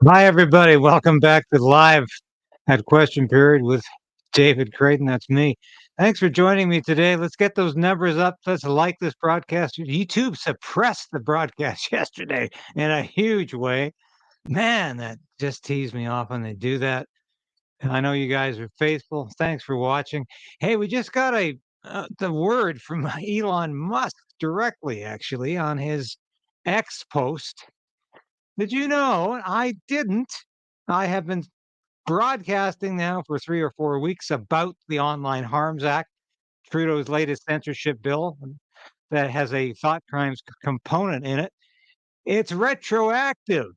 Hi, everybody. Welcome back to Live at Question Period with David Krayden. That's me. Thanks for joining me today. Let's get those numbers up. Let's like this broadcast. YouTube suppressed the broadcast yesterday in a huge way. Man, that just teased me off when they do that. I know you guys are faithful. Thanks for watching. Hey, we just got the word from Elon Musk directly, actually, on his X post. Did you know? I didn't. I have been broadcasting now for 3 or 4 weeks about the Online Harms Act, Trudeau's latest censorship bill that has a thought crimes component in it. It's retroactive.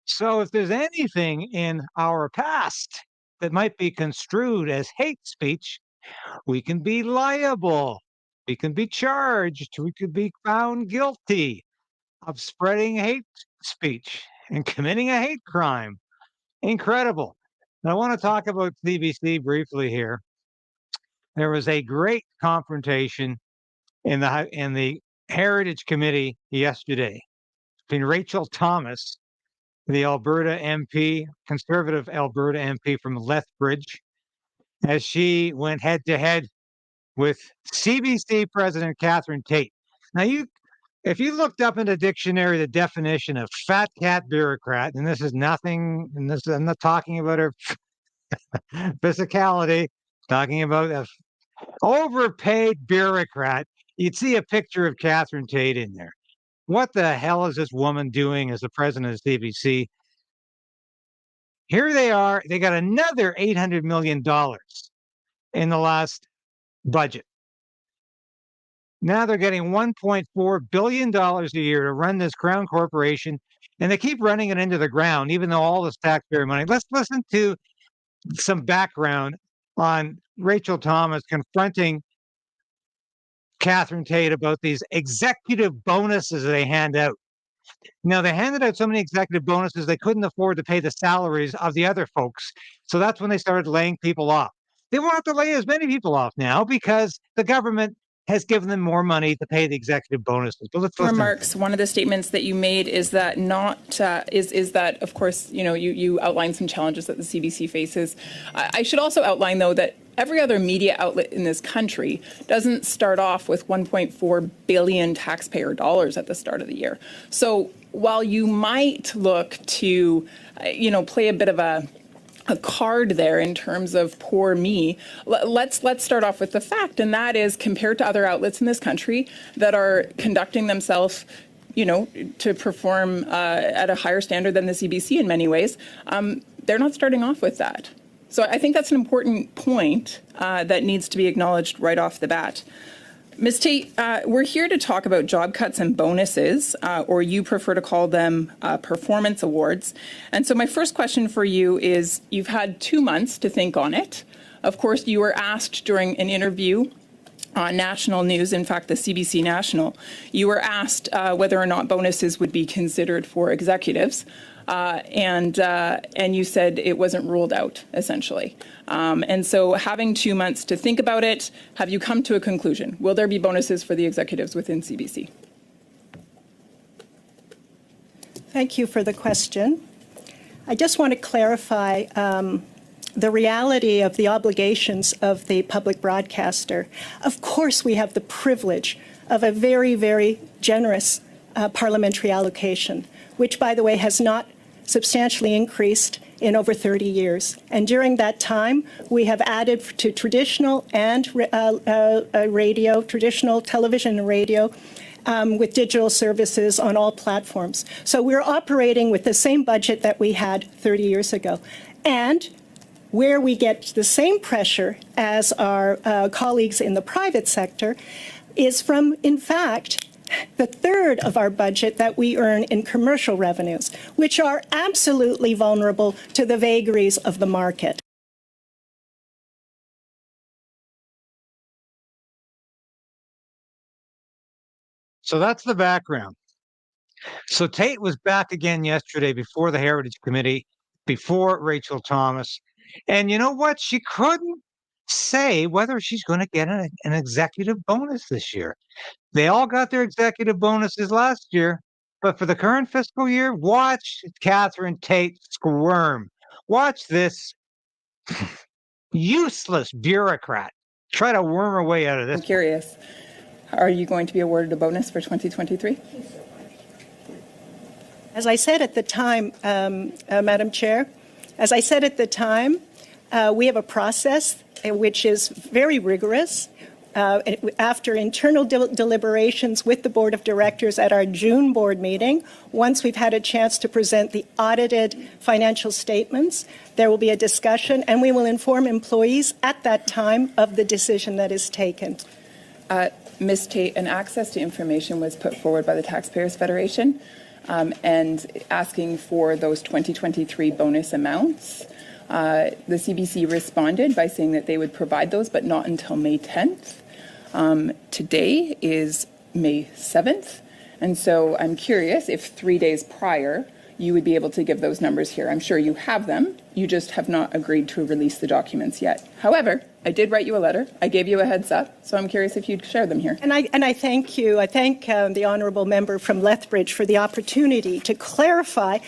So if there's anything in our past that might be construed as hate speech, we can be liable. We can be charged. We could be found guilty of spreading hate speech and committing a hate crime. Incredible. I want to talk about CBC briefly here. There was a great confrontation in the Heritage Committee yesterday between Rachel Thomas, the Alberta MP, conservative Alberta MP from Lethbridge, as she went head to head with CBC President Catherine Tait. Now, if you looked up in the dictionary the definition of fat cat bureaucrat, and this is nothing, and this I'm not talking about her physicality, talking about a overpaid bureaucrat, you'd see a picture of Catherine Tait in there. What the hell is this woman doing as the president of CBC? Here they are. They got another $800 million in the last budget. Now they're getting $1.4 billion a year to run this crown corporation, and they keep running it into the ground, even though all this taxpayer money. Let's listen to some background on Rachel Thomas confronting Catherine Tait about these executive bonuses they hand out. Now, they handed out so many executive bonuses, they couldn't afford to pay the salaries of the other folks. So that's when they started laying people off. They won't have to lay as many people off now because the government has given them more money to pay the executive bonuses. But let's listen. Remarks. One of the statements that you made is that is that, of course, you outlined some challenges that the CBC faces. I should also outline, though, that every other media outlet in this country doesn't start off with 1.4 billion taxpayer dollars at the start of the year. So while you might look to, play a bit of a card there in terms of poor me, let's start off with the fact, and that is, compared to other outlets in this country that are conducting themselves to perform at a higher standard than the CBC in many ways, they're not starting off with that. So I think that's an important point that needs to be acknowledged right off the bat. Ms. Tate, we're here to talk about job cuts and bonuses, or you prefer to call them performance awards. And so my first question for you is, you've had 2 months to think on it. Of course, you were asked during an interview on national news, in fact, the CBC National, you were asked whether or not bonuses would be considered for executives. And you said it wasn't ruled out, essentially. And so having 2 months to think about it, have you come to a conclusion? Will there be bonuses for the executives within CBC? Thank you for the question. I just want to clarify the reality of the obligations of the public broadcaster. Of course, we have the privilege of a very, very generous parliamentary allocation, which, by the way, has not substantially increased in over 30 years. And during that time, we have added to traditional and radio, traditional television and radio, with digital services on all platforms. So we're operating with the same budget that we had 30 years ago. And where we get the same pressure as our colleagues in the private sector is from, in fact, the third of our budget that we earn in commercial revenues, which are absolutely vulnerable to the vagaries of the market. So that's the background. So Tate was back again yesterday before the Heritage Committee, before Rachel Thomas. And you know what? She couldn't say whether she's going to get an executive bonus this year. They all got their executive bonuses last year. But for the current fiscal year, watch Catherine Tait squirm. Watch this useless bureaucrat try to worm her way out of this. I'm curious, are you going to be awarded a bonus for 2023? As I said at the time, Madam Chair, as I said at the time, we have a process which is very rigorous. After internal deliberations with the Board of Directors at our June board meeting, once we've had a chance to present the audited financial statements, there will be a discussion, and we will inform employees at that time of the decision that is taken. Ms. Tate, an access to information was put forward by the Taxpayers Federation and asking for those 2023 bonus amounts. The CBC responded by saying that they would provide those, but not until May 10th. Today is May 7th, and so I'm curious if 3 days prior you would be able to give those numbers here. I'm sure you have them. You just have not agreed to release the documents yet. However, I did write you a letter. I gave you a heads up, so I'm curious if you'd share them here. And I thank you. I thank the honourable member from Lethbridge for the opportunity to clarify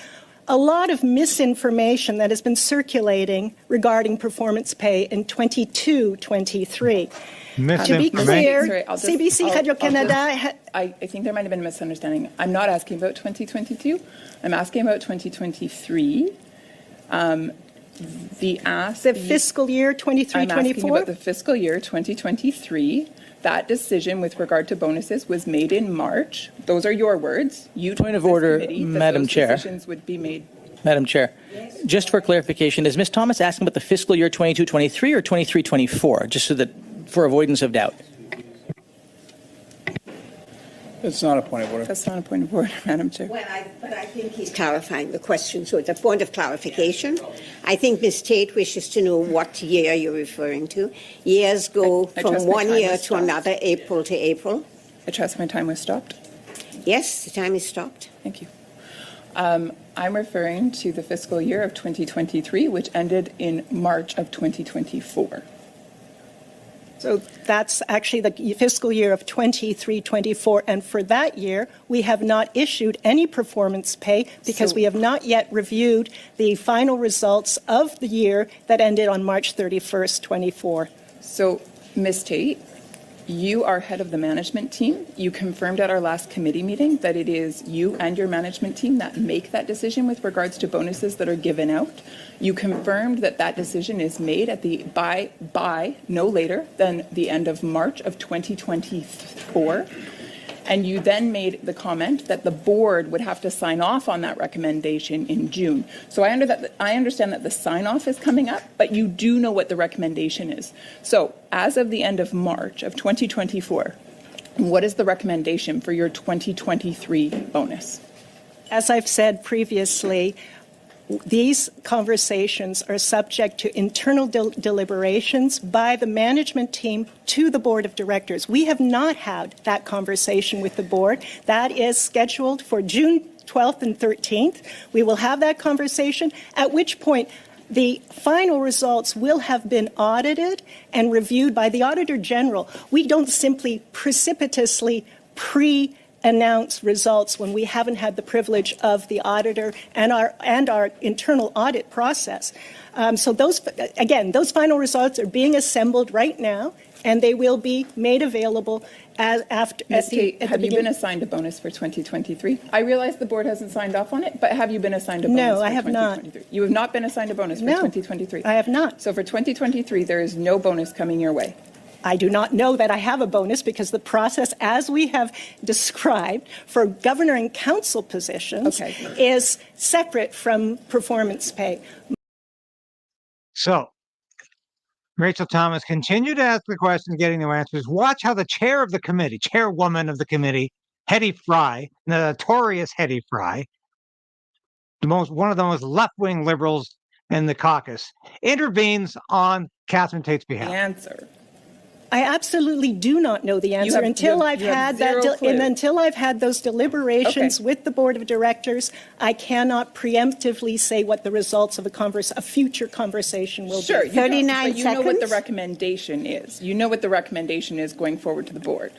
a lot of misinformation that has been circulating regarding performance pay in 22-23. To be clear, CBC Radio-Canada... I think there might have been a misunderstanding. I'm not asking about 2022. I'm asking about 2023. The fiscal year 23-24? I'm asking about the fiscal year 2023. That decision with regard to bonuses was made in March. Those are your words. You Point of order, Madam Chair. Decisions would be made. Madam Chair, just for clarification, is Ms. Thomas asking about the fiscal year 22-23 or 23-24, just so that for avoidance of doubt? It's not a point of order. That's not a point of order, Madam Chair. Well, but I think he's clarifying the question, so it's a point of clarification. I think Ms. Tate wishes to know what year you're referring to. Years go from 1 year to another, April to April. I trust my time was stopped. Yes, the time is stopped. Thank you. I'm referring to the fiscal year of 2023, which ended in March of 2024. So that's actually the fiscal year of 23-24, and for that year, we have not issued any performance pay because we have not yet reviewed the final results of the year that ended on March 31st, 24. So, Ms. Tate, you are head of the management team. You confirmed at our last committee meeting that it is you and your management team that make that decision with regards to bonuses that are given out. You confirmed that that decision is made at the by no later than the end of March of 2024. And you then made the comment that the board would have to sign off on that recommendation in June. So I understand that the sign-off is coming up, but you do know what the recommendation is. So as of the end of March of 2024, what is the recommendation for your 2023 bonus? As I've said previously, these conversations are subject to internal deliberations by the management team to the Board of Directors. We have not had that conversation with the Board. That is scheduled for June 12th and 13th. We will have that conversation, at which point the final results will have been audited and reviewed by the Auditor General. We don't simply precipitously announce results when we haven't had the privilege of the auditor and our internal audit process. So those final results are being assembled right now, and they will be made available after. Ms. Tate, have you been assigned a bonus for 2023? I realize the board hasn't signed off on it, but have you been assigned a bonus for 2023? No, I have not. You have not been assigned a bonus for 2023? I have not. So for 2023, there is no bonus coming your way? I do not know that I have a bonus because the process, as we have described, for governor and council positions is separate from performance pay. So, Rachel Thomas, continue to ask the question, getting no answers. Watch how the chair of the committee, chairwoman of the committee, Hetty Fry, the notorious Hetty Fry, one of the most left-wing liberals in the caucus, intervenes on Catherine Tait's behalf. Answer. I absolutely do not know the answer until I've had those deliberations with the Board of Directors. I cannot preemptively say what the results of a future conversation will be. Sure, 39 seconds. You know what the recommendation is. You know what the recommendation is going forward to the board.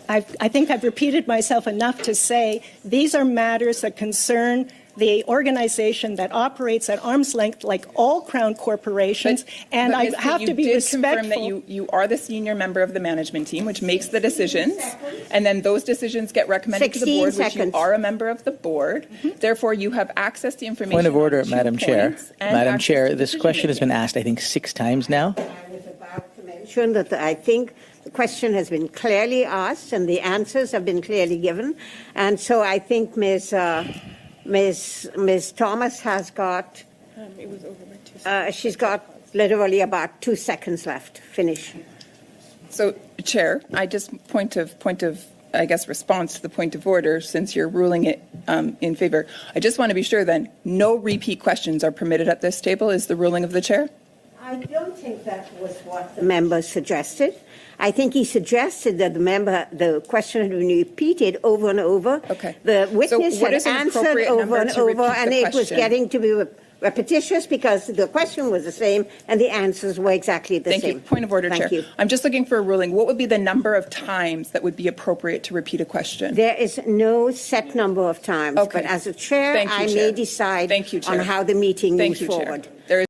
I think I've repeated myself enough to say these are matters that concern the organization that operates at arm's length like all Crown corporations, and I have to be respectful. You did confirm that you are the senior member of the management team, which makes the decisions, and then those decisions get recommended to the board, which you are a member of the board. Therefore, you have access to information. Point of order, Madam Chair. Madam Chair, this question has been asked, I think, 6 times now. I was about to mention that I think the question has been clearly asked and the answers have been clearly given. And so I think Ms. Thomas has got, she's got literally about 2 seconds left. Finish. So, Chair, I just point of I guess, response to the point of order, since you're ruling it in favor. I just want to be sure then, no repeat questions are permitted at this table is the ruling of the Chair? I don't think that was what the member suggested. I think he suggested that the question had been repeated over and over. Okay. The witness So had answered over and over, and it was getting to be repetitious because the question was the same and the answers were exactly the same. Thank you. Point of order, Chair. Thank you. I'm just looking for a ruling. What would be the number of times that would be appropriate to repeat a question? There is no set number of times, Okay. but as a chair, Thank you, I Chair. may decide Thank you, Chair. on how the meeting Thank moves you, Chair. forward. There is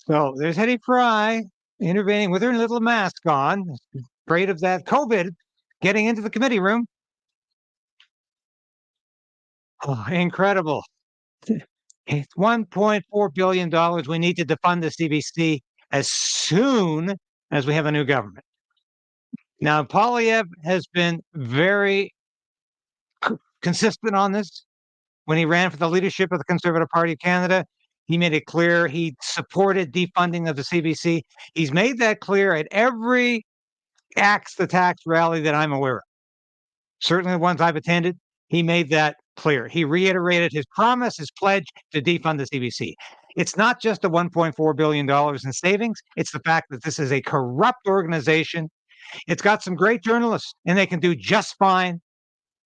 So there's Hetty Fry intervening with her little mask on, afraid of that COVID getting into the committee room. Oh, incredible. It's $1.4 billion. We need to defund the CBC as soon as we have a new government. Now, Poilievre has been very consistent on this. When he ran for the leadership of the Conservative Party of Canada, he made it clear he supported defunding of the CBC. He's made that clear at every Axe the Tax rally that I'm aware of. Certainly the ones I've attended, he made that clear. He reiterated his promise, his pledge to defund the CBC. It's not just the $1.4 billion in savings. It's the fact that this is a corrupt organization. It's got some great journalists, and they can do just fine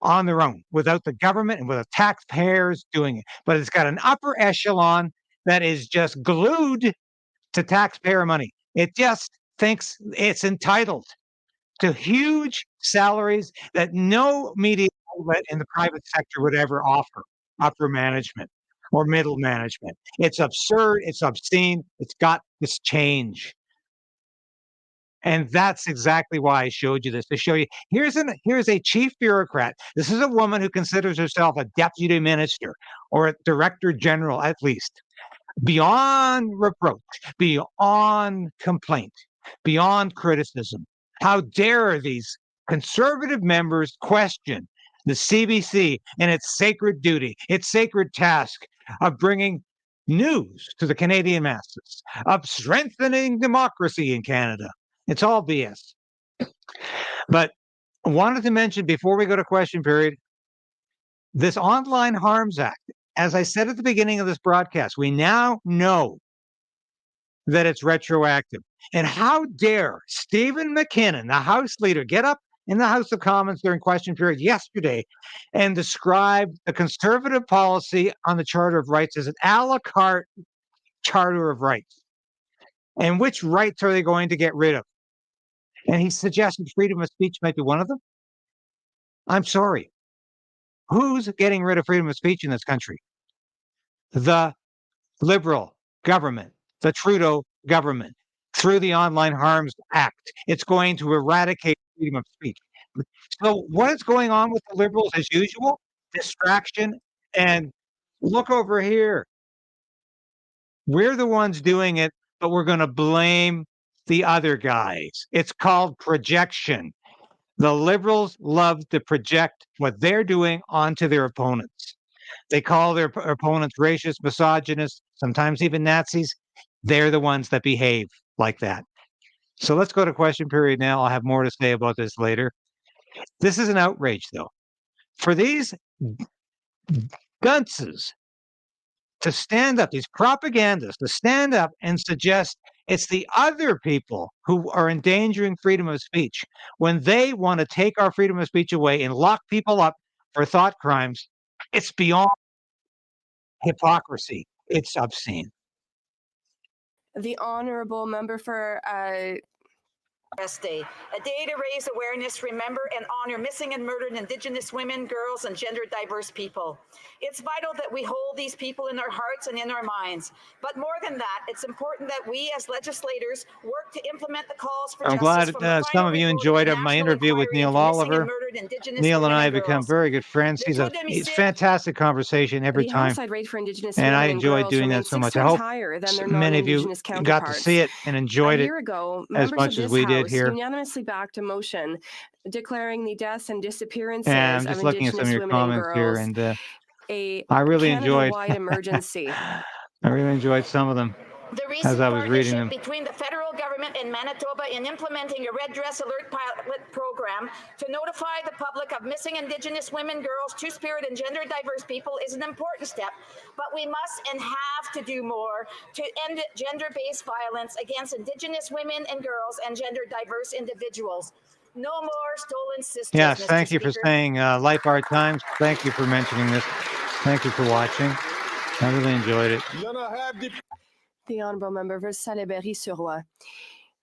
on their own without the government and without taxpayers doing it. But it's got an upper echelon that is just glued to taxpayer money. It just thinks it's entitled to huge salaries that no media outlet in the private sector would ever offer upper management or middle management. It's absurd. It's obscene. It's got this change. And that's exactly why I showed you this, to show you, here's a chief bureaucrat. This is a woman who considers herself a deputy minister or a director general, at least, beyond reproach, beyond complaint, beyond criticism. How dare these conservative members question the CBC and its sacred duty, its sacred task of bringing news to the Canadian masses, of strengthening democracy in Canada. It's all BS. But I wanted to mention before we go to question period, this Online Harms Act, as I said at the beginning of this broadcast, we now know that it's retroactive. And how dare Stephen McKinnon, the House leader, get up in the House of Commons during question period yesterday and describe the Conservative policy on the Charter of Rights as an a la carte Charter of Rights. And which rights are they going to get rid of? And he suggested freedom of speech might be one of them. I'm sorry. Who's getting rid of freedom of speech in this country? The Liberal government, the Trudeau government, through the Online Harms Act. It's going to eradicate freedom of speech. So what is going on with the Liberals as usual? Distraction. And look over here. We're the ones doing it, but we're going to blame the other guys. It's called projection. The Liberals love to project what they're doing onto their opponents. They call their opponents racist, misogynist, sometimes even Nazis. They're the ones that behave like that. So let's go to question period now. I'll have more to say about this later. This is an outrage, though. For these dunces to stand up, these propagandists to stand up and suggest it's the other people who are endangering freedom of speech when they want to take our freedom of speech away and lock people up for thought crimes. It's beyond hypocrisy. It's obscene. The honourable member for Day, a day to raise awareness, remember, and honor missing and murdered Indigenous women, girls, and gender diverse people. It's vital that we hold these people in our hearts and in our minds. But more than that, it's important that we as legislators work to implement the calls for I'm justice glad some of you enjoyed my interview with Neil Oliver. Neil and I have become very good friends. He's fantastic conversation every the time. homicide rate for Indigenous And women I and enjoyed girls doing that remains so 6 much. I times hope higher than their many of you non-Indigenous got to counterparts. see it and enjoyed A it year ago, as members much of as this we did House here. unanimously backed a motion declaring the deaths and disappearances And I'm of just looking at some of Indigenous your women and comments here, girls and a I really enjoyed. Canada-wide emergency. I really enjoyed some of them the recent as I was reading them. partnership between the federal government and Manitoba in implementing a Red Dress Alert pilot program to notify the public of missing Indigenous women, girls, Two-Spirit, and gender diverse people is an important step, but we must and have to do more to end gender-based violence against Indigenous women and girls and gender diverse individuals. No more stolen sisters. Yes, Mr. thank you for Speaker. saying Life Art Times. Thank you for mentioning this. Thank you for watching. I really enjoyed it. The Honourable Member for Salaberry-sur-Roi.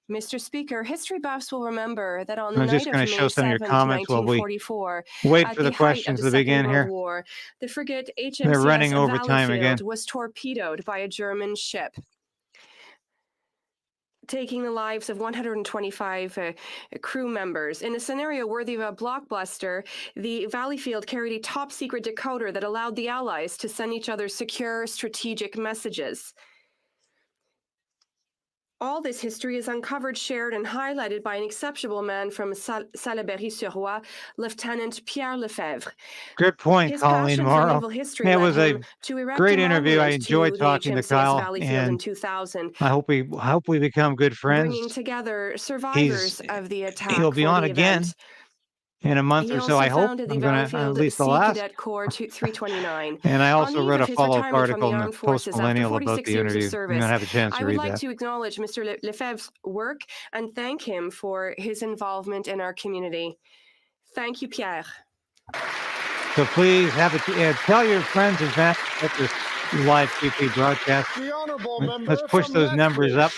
Mr. Speaker, history buffs will remember that on the I'm night just of going May to show some of your 7th, comments while we 1944, wait at for the the height of questions the to Second begin World here. War, the frigate They're running HMCS over time again. Valleyfield was torpedoed by a German ship, taking the lives of 125 crew members. In a scenario worthy of a blockbuster, the Valleyfield carried a top-secret decoder that allowed the Allies to send each other secure strategic messages. All this history is uncovered, shared, and highlighted by an exceptional man from Salaberry-sur-Roi, Lieutenant Pierre Lefebvre. Good point, His Colleen passion for Morrow. naval history It led was a him to erect great a interview. I monument enjoyed to talking the to HMCS Kyle, Valleyfield in and 2000, I hope we become good friends. bringing together survivors of the attack He'll be for on the again event. in a month He or so. also I hope founded the I'm going to at Valleyfield least the Sea last. Cadet Corps 329. And I On also the eve wrote of a his follow-up retirement from article the in the Armed Forces after Post-Millennial about 46 the years of interview. You're service, going to have a chance to I would read like that. to acknowledge Mr. Lefebvre's work and thank him for his involvement in our community. Thank you, Pierre. So please tell your friends and family about this live TV broadcast. Let's push those numbers up.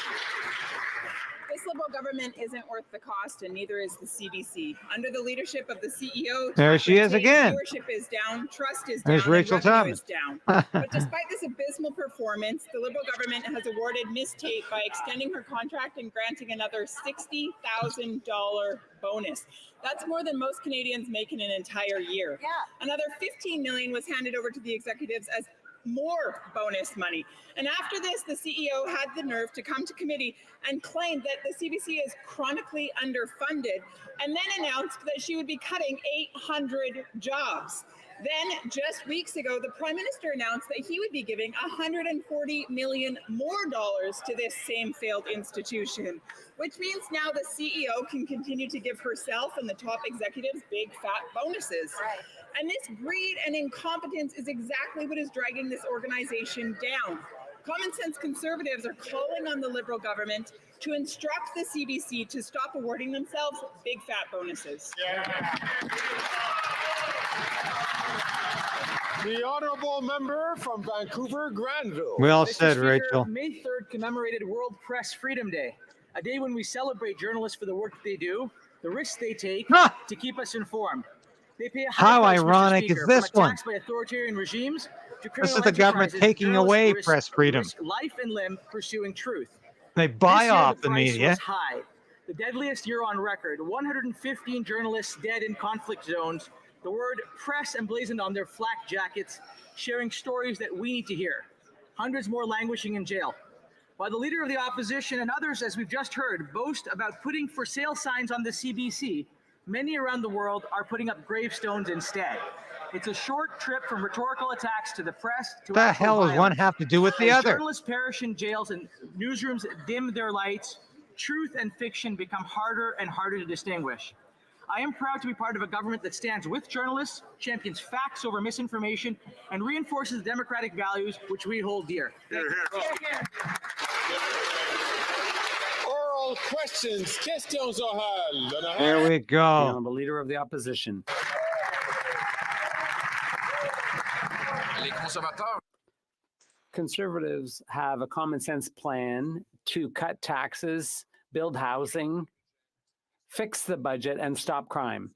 This Liberal government isn't worth the cost, and neither is the CBC. Under the leadership of the CEO, There she is Tate, again. viewership is down, trust is There's down, Rachel and revenue Thomas. is down. But despite this abysmal performance, the Liberal government has awarded Ms. Tate by extending her contract and granting another $60,000 bonus. That's more than most Canadians make in an entire year. Yeah. Another $15 million was handed over to the executives as more bonus money. And after this, the CEO had the nerve to come to committee and claim that the CBC is chronically underfunded, and then announced that she would be cutting 800 jobs. Then, just weeks ago, the Prime Minister announced that he would be giving $140 million more to this same failed institution, which means now the CEO can continue to give herself and the top executives big fat bonuses. Right. And this greed and incompetence is exactly what is dragging this organization down. Common sense conservatives are calling on the Liberal government to instruct the CBC to stop awarding themselves big fat bonuses. Yeah. The honourable member from Vancouver, Granville. Well Mr. said, Speaker, Rachel. May 3rd commemorated World Press Freedom Day, a day when we celebrate journalists for the work that they do, the risks they take to keep us informed. They pay a high How price, ironic Mr. Speaker, is this from one? attacks by authoritarian regimes to This criminal is the government enterprises. taking away Journalists press freedom. risk life and limb pursuing truth. They buy This year, off the the price media. was high. The deadliest year on record. 115 journalists dead in conflict zones. The word press emblazoned on their flak jackets, sharing stories that we need to hear. Hundreds more languishing in jail. While the leader of the opposition and others, as we've just heard, boast about putting for sale signs on the CBC, many around the world are putting up gravestones instead. It's a short trip from rhetorical attacks to the press to What the hell does one have to do with the As other? journalists perish in jails and newsrooms dim their lights, truth and fiction become harder and harder to distinguish. I am proud to be part of a government that stands with journalists, champions facts over misinformation, and reinforces the democratic values which we hold dear. Oral questions, questions orales. There we go. The leader of the opposition. Conservatives have a common sense plan to cut taxes, build housing, fix the budget, and stop crime.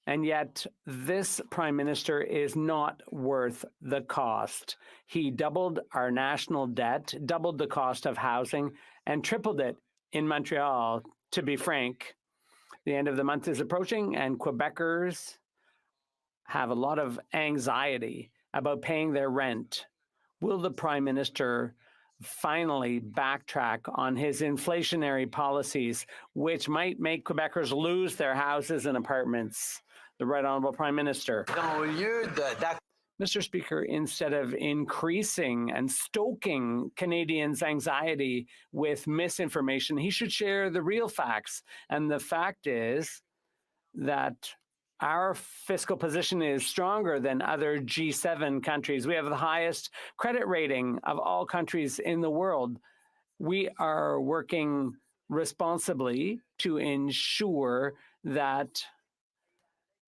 And yet, this Prime Minister is not worth the cost. He doubled our national debt, doubled the cost of housing, and tripled it in Montreal, to be frank. The end of the month is approaching, and Quebecers have a lot of anxiety about paying their rent. Will the Prime Minister finally backtrack on his inflationary policies, which might make Quebecers lose their houses and apartments? The Right Honourable Prime Minister. Mr. Speaker, instead of increasing and stoking Canadians' anxiety with misinformation, he should share the real facts. And the fact is that our fiscal position is stronger than other G7 countries. We have the highest credit rating of all countries in the world. We are working responsibly to ensure that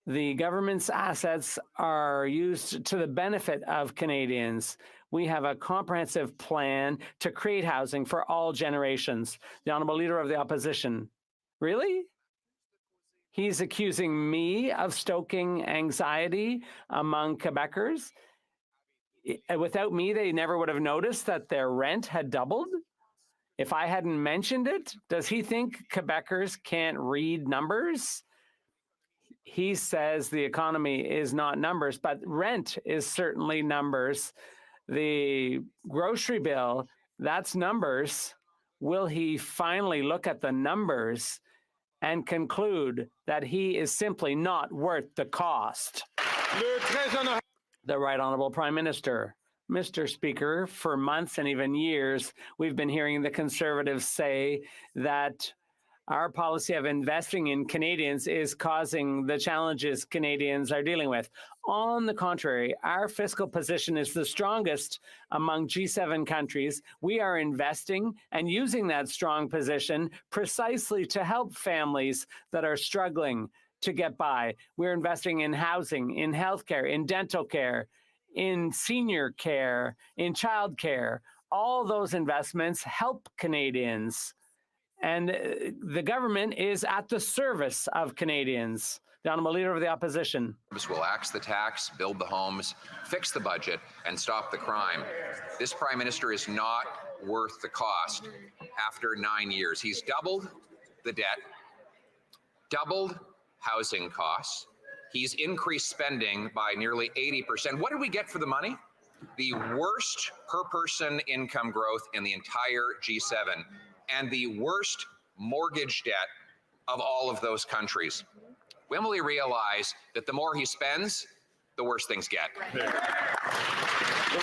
the government's assets are used to the benefit of Canadians. We have a comprehensive plan to create housing for all generations. The Honourable Leader of the Opposition. Really? He's accusing me of stoking anxiety among Quebecers. Without me, they never would have noticed that their rent had doubled. If I hadn't mentioned it, does he think Quebecers can't read numbers? He says the economy is not numbers, but rent is certainly numbers. The grocery bill, that's numbers. Will he finally look at the numbers and conclude that he is simply not worth the cost? The Right Honourable Prime Minister. Mr. Speaker, for months and even years, we've been hearing the Conservatives say that our policy of investing in Canadians is causing the challenges Canadians are dealing with. On the contrary, our fiscal position is the strongest among G7 countries. We are investing and using that strong position precisely to help families that are struggling to get by. We're investing in housing, in healthcare, in dental care, in senior care, in childcare. All those investments help Canadians. And the government is at the service of Canadians. The Honourable Leader of the Opposition. Will axe the tax, build the homes, fix the budget, and stop the crime. This Prime Minister is not worth the cost after 9 years. He's doubled the debt, doubled housing costs. He's increased spending by nearly 80%. What did we get for the money? The worst per person income growth in the entire G7. And the worst mortgage debt of all of those countries. When will he realize that the more he spends, the worse things get? The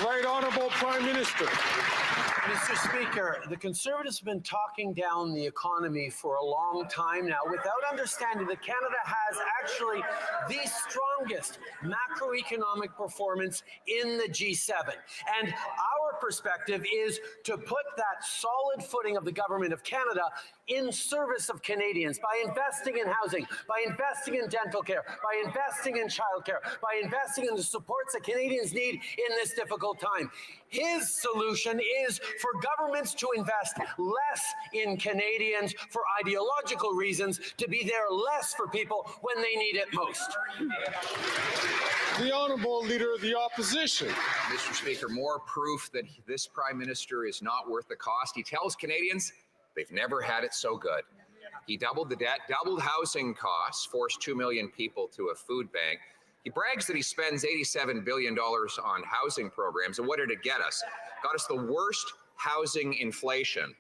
Right Honourable Prime Minister. Mr. Speaker, the Conservatives have been talking down the economy for a long time now without understanding that Canada has actually the strongest macroeconomic performance in the G7. And our perspective is to put that solid footing of the government of Canada in service of Canadians by investing in housing, by investing in dental care, by investing in childcare, by investing in the supports that Canadians need in this difficult time. His solution is for governments to invest less in Canadians for ideological reasons, to be there less for people when they need it most. The Honourable Leader of the Opposition. Mr. Speaker, more proof that this Prime Minister is not worth the cost. He tells Canadians they've never had it so good. He doubled the debt, doubled housing costs, forced 2 million people to a food bank. He brags that he spends $87 billion on housing programs. And what did it get us? Got us the worst housing inflation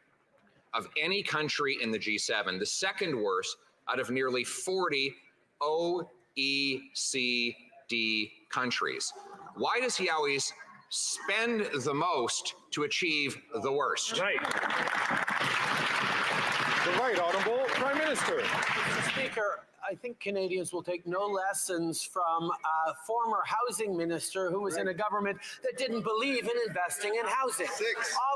of any country in the G7, the second worst out of nearly 40 OECD countries. Why does he always spend the most to achieve the worst? Right. The Right Honourable Prime Minister. Mr. Speaker, I think Canadians will take no lessons from a former housing minister who was in a government that didn't believe in investing in housing.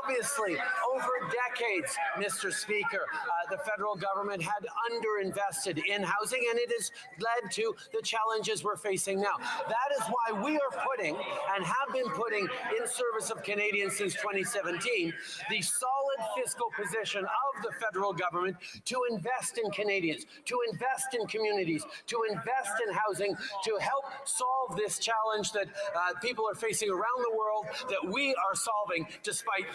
Obviously, over decades, Mr. Speaker, the federal government had underinvested in housing, and it has led to the challenges we're facing now. That is why we are putting, and have been putting in service of Canadians since 2017, the solid fiscal position of the federal government to invest in Canadians, to invest in communities, to invest in housing, to help solve this challenge that people are facing around the world that we are solving despite.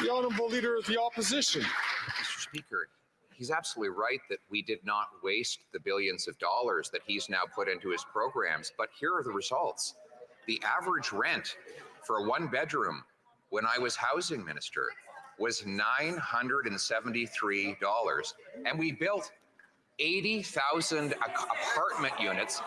The Honourable Leader of the Opposition. Mr. Speaker, he's absolutely right that we did not waste the billions of dollars that he's now put into his programs, but here are the results. The average rent for a one-bedroom when I was housing minister was $973, and we built 80,000 apartment units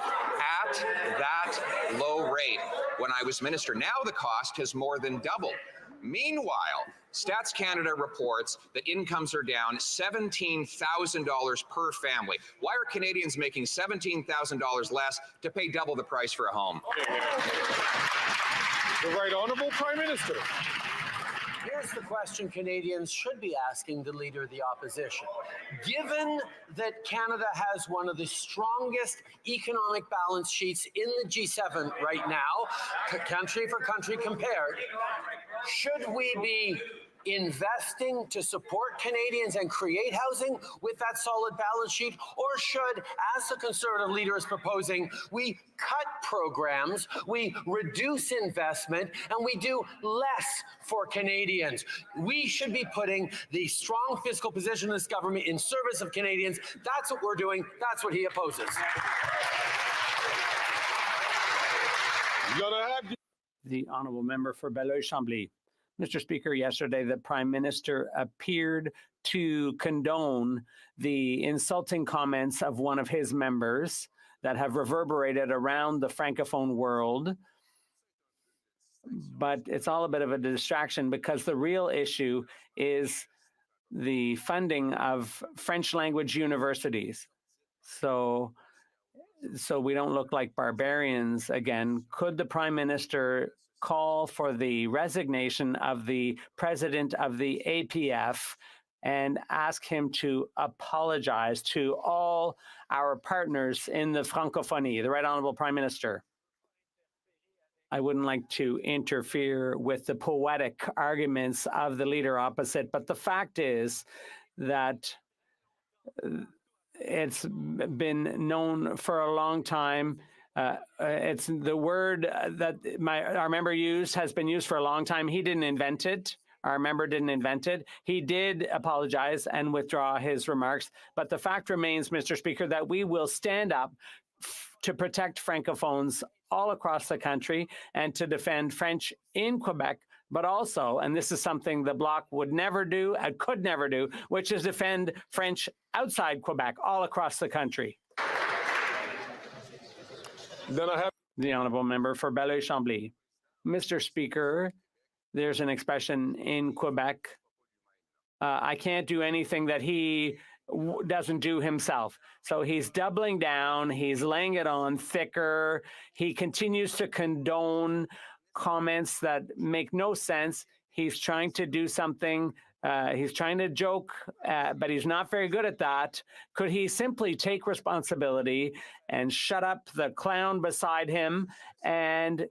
at that low rate when I was minister. Now the cost has more than doubled. Meanwhile, Stats Canada reports that incomes are down $17,000 per family. Why are Canadians making $17,000 less to pay double the price for a home? The Right Honourable Prime Minister. Here's the question Canadians should be asking the Leader of the Opposition. Given that Canada has one of the strongest economic balance sheets in the G7 right now, country for country compared, should we be investing to support Canadians and create housing with that solid balance sheet? Or should, as the Conservative Leader is proposing, we cut programs, we reduce investment, and we do less for Canadians? We should be putting the strong fiscal position of this government in service of Canadians. That's what we're doing. That's what he opposes. The honourable member for Belleuil-Chambly. Mr. Speaker, yesterday the Prime Minister appeared to condone the insulting comments of one of his members that have reverberated around the Francophone world. But it's all a bit of a distraction because the real issue is the funding of French language universities. So we don't look like barbarians again. Could the Prime Minister call for the resignation of the president of the APF and ask him to apologize to all our partners in the Francophonie? The Right Honourable Prime Minister. I wouldn't like to interfere with the poetic arguments of the leader opposite, but the fact is that it's been known for a long time. It's the word that our member used has been used for a long time. He didn't invent it. Our member didn't invent it. He did apologize and withdraw his remarks. But the fact remains, Mr. Speaker, that we will stand up to protect Francophones all across the country and to defend French in Quebec, but also, and this is something the Bloc would never do and could never do, which is defend French outside Quebec all across the country. Then I have the honourable member for Belleuil-Chambly. Mr. Speaker, there's an expression in Quebec, I can't do anything that he doesn't do himself. So he's doubling down, he's laying it on thicker, he continues to condone comments that make no sense. He's trying to do something. He's trying to joke, but he's not very good at that. Could he simply take responsibility and shut up the clown beside him and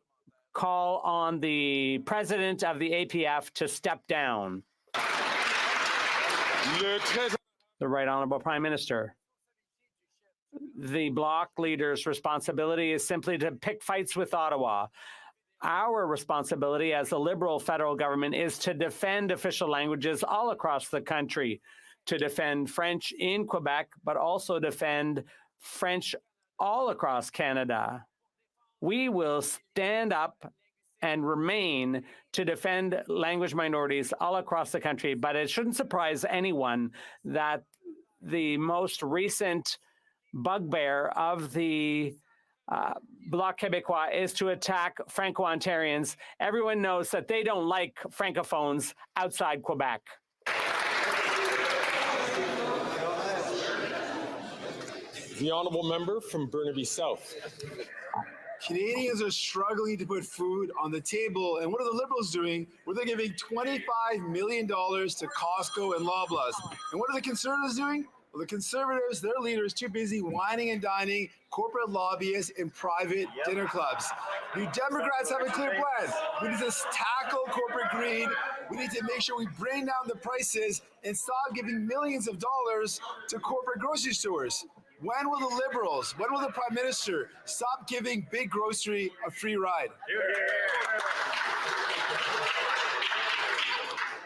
call on the president of the APF to step down? The Right Honourable Prime Minister. The Bloc leader's responsibility is simply to pick fights with Ottawa. Our responsibility as a Liberal federal government is to defend official languages all across the country, to defend French in Quebec, but also defend French all across Canada. We will stand up and remain to defend language minorities all across the country, but it shouldn't surprise anyone that the most recent bugbear of the Bloc Québécois is to attack Franco-Ontarians. Everyone knows that they don't like Francophones outside Quebec. the honourable member from Burnaby South. Canadians are struggling to put food on the table. And what are the Liberals doing? Well, they're giving $25 million to Costco and Loblaws. And what are the Conservatives doing? Well, the Conservatives, their leader is too busy whining and dining corporate lobbyists in private dinner clubs. You Democrats have a clear plan. We need to tackle corporate greed We need to make sure we bring down the prices and stop giving millions of dollars to corporate grocery stores. When will the Liberals, when will the Prime Minister stop giving big grocery a free ride?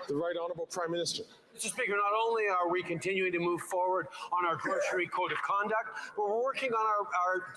The Right Honourable Prime Minister. Mr. Speaker, not only are we continuing to move forward on our grocery code of conduct, but we're working on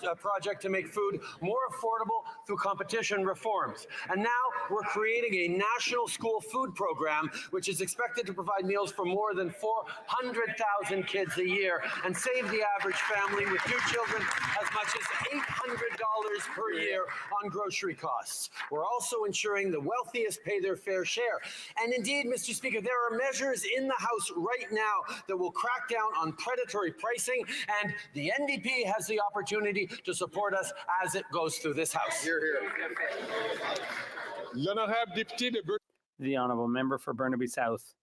our project to make food more affordable through competition reforms. And now we're creating a national school food program, which is expected to provide meals for more than 400,000 kids a year and save the average family with 2 children as much as $800 per year on grocery costs. We're also ensuring the wealthiest pay their fair share. And indeed, Mr. Speaker, there are measures in the House right now that will crack down on predatory pricing, and the NDP has the opportunity to support us as it goes through this House. The honourable member for Burnaby South.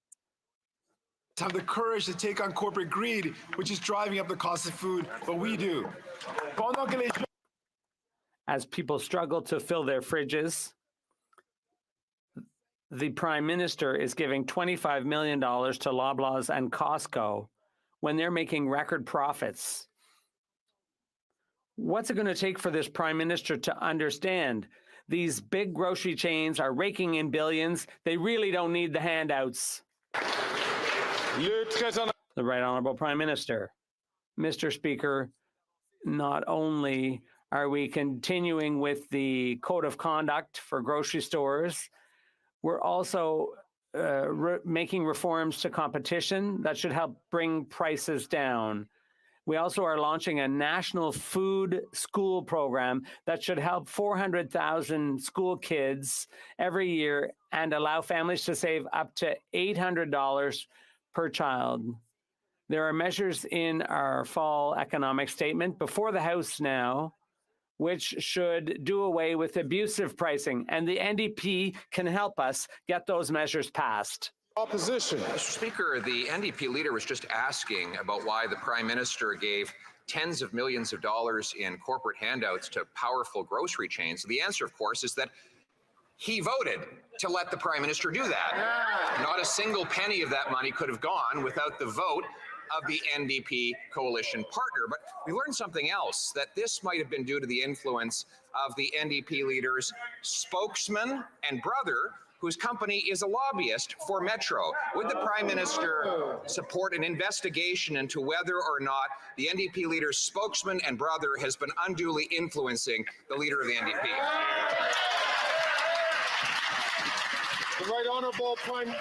Have the courage to take on corporate greed, which is driving up the cost of food, but we do. As people struggle to fill their fridges, the Prime Minister is giving $25 million to Loblaws and Costco when they're making record profits. What's it going to take for this Prime Minister to understand these big grocery chains are raking in billions? They really don't need the handouts. The Right Honourable Prime Minister. Mr. Speaker, not only are we continuing with the code of conduct for grocery stores, we're also making reforms to competition that should help bring prices down. We also are launching a national food school program that should help 400,000 school kids every year and allow families to save up to $800 per child. There are measures in our fall economic statement before the House now, which should do away with abusive pricing, and the NDP can help us get those measures passed. Opposition. Mr. Speaker, the NDP leader was just asking about why the Prime Minister gave tens of millions of dollars in corporate handouts to powerful grocery chains. The answer, of course, is that he voted to let the Prime Minister do that. Not a single penny of that money could have gone without the vote of the NDP coalition partner. But we learned something else, that this might have been due to the influence of the NDP leader's spokesman and brother, whose company is a lobbyist for Metro. Would the Prime Minister support an investigation into whether or not the NDP leader's spokesman and brother has been unduly influencing the leader of the NDP? The Right Honourable Prime...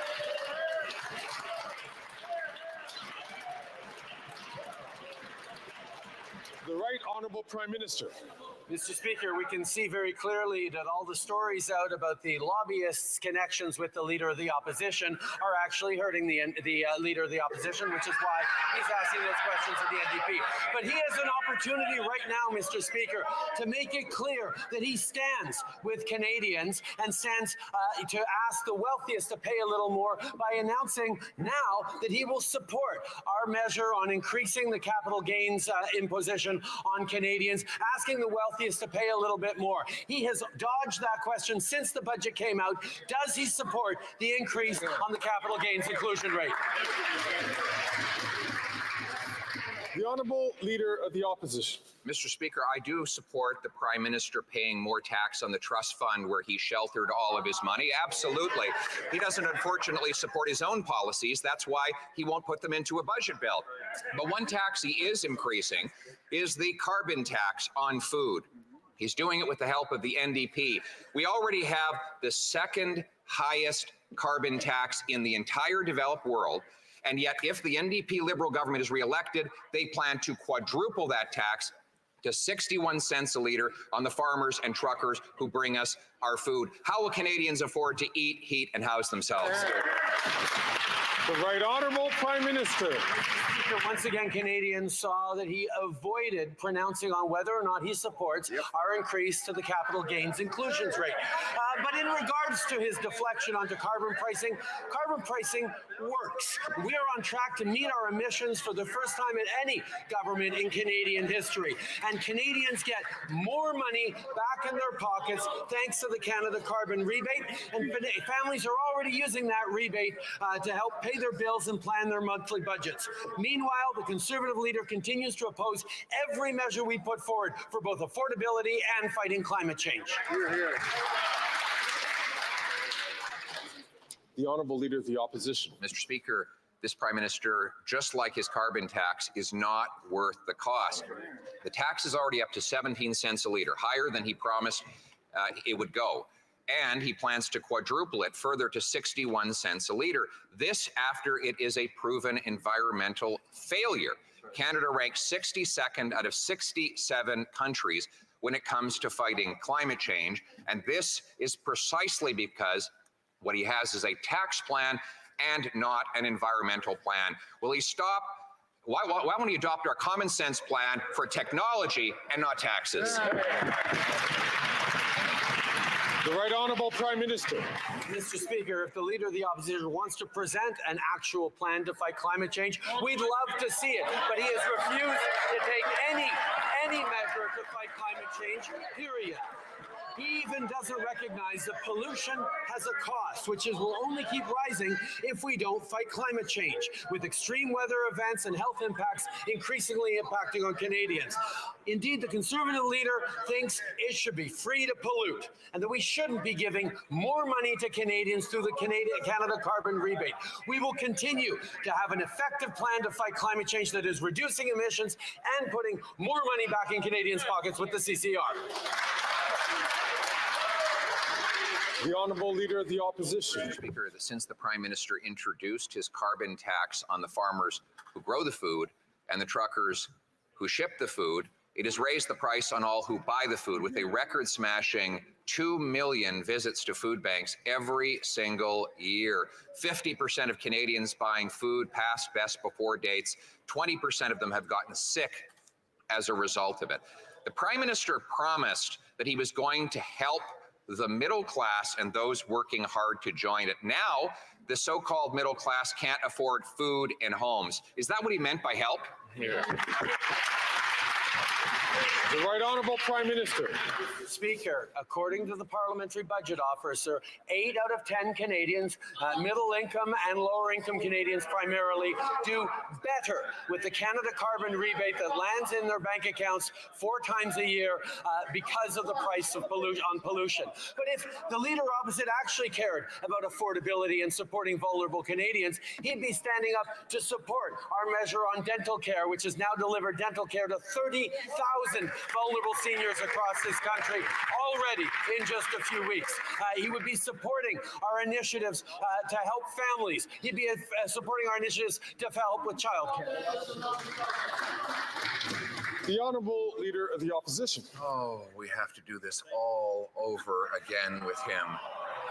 The Right Honourable Prime Minister. Mr. Speaker, we can see very clearly that all the stories out about the lobbyists' connections with the Leader of the Opposition are actually hurting the Leader of the Opposition, which is why he's asking those questions of the NDP. But he has an opportunity right now, Mr. Speaker, to make it clear that he stands with Canadians and stands to ask the wealthiest to pay a little more by announcing now that he will support our measure on increasing the capital gains imposition on Canadians, asking the wealthiest to pay a little bit more. He has dodged that question since the budget came out. Does he support the increase on the capital gains inclusion rate? The Honourable Leader of the Opposition. Mr. Speaker, I do support the Prime Minister paying more tax on the trust fund where he sheltered all of his money. Absolutely. He doesn't, unfortunately, support his own policies. That's why he won't put them into a budget bill. But one tax he is increasing is the carbon tax on food. He's doing it with the help of the NDP. We already have the second highest carbon tax in the entire developed world. And yet, if the NDP Liberal government is re-elected, they plan to quadruple that tax to 61 cents a litre on the farmers and truckers who bring us our food. How will Canadians afford to eat, heat, and house themselves? The Right Honourable Prime Minister. Once again, Canadians saw that he avoided pronouncing on whether or not he supports our increase to the capital gains inclusions rate. But in regards to his deflection onto carbon pricing works. We are on track to meet our emissions for the first time in any government in Canadian history. And Canadians get more money back in their pockets thanks to the Canada Carbon Rebate, and families are already using that rebate to help pay their bills and plan their monthly budgets. Meanwhile, the Conservative leader continues to oppose every measure we put forward for both affordability and fighting climate change. The Honourable Leader of the Opposition. Mr. Speaker, this Prime Minister, just like his carbon tax, is not worth the cost. The tax is already up to 17 cents a litre, higher than he promised it would go. And he plans to quadruple it further to 61 cents a litre. This after it is a proven environmental failure. Canada ranks 62nd out of 67 countries when it comes to fighting climate change. And this is precisely because what he has is a tax plan and not an environmental plan. Will he stop? Why won't he adopt our common sense plan for technology and not taxes? The Right Honourable Prime Minister. Mr. Speaker, if the Leader of the Opposition wants to present an actual plan to fight climate change, we'd love to see it, but he has refused to take any measure to fight climate change, period. He even doesn't recognize that pollution has a cost, which will only keep rising if we don't fight climate change, with extreme weather events and health impacts increasingly impacting on Canadians. Indeed, the Conservative leader thinks it should be free to pollute, and that we shouldn't be giving more money to Canadians through the Canada Carbon Rebate. We will continue to have an effective plan to fight climate change that is reducing emissions and putting more money back in Canadians' pockets with the CCR. The Honourable Leader of the Opposition. Mr. Speaker, since the Prime Minister introduced his carbon tax on the farmers who grow the food and the truckers who ship the food, it has raised the price on all who buy the food, with a record-smashing 2 million visits to food banks every single year. 50% of Canadians buying food past best before dates. 20% of them have gotten sick as a result of it. The Prime Minister promised that he was going to help the middle class and those working hard to join it. Now, the so-called middle class can't afford food in homes. Is that what he meant by help? Yeah. The Right Honourable Prime Minister. Speaker, according to the Parliamentary Budget Officer, 8 out of 10 Canadians, middle income and lower income Canadians primarily, do better with the Canada Carbon Rebate that lands in their bank accounts 4 times a year because of the price of pollution. But if the leader opposite actually cared about affordability and supporting vulnerable Canadians, he'd be standing up to support our measure on dental care, which has now delivered dental care to 30,000 vulnerable seniors across this country already in just a few weeks. He would be supporting our initiatives to help families. He'd be supporting our initiatives to help with childcare. The Honourable Leader of the Opposition. Oh, we have to do this all over again with him.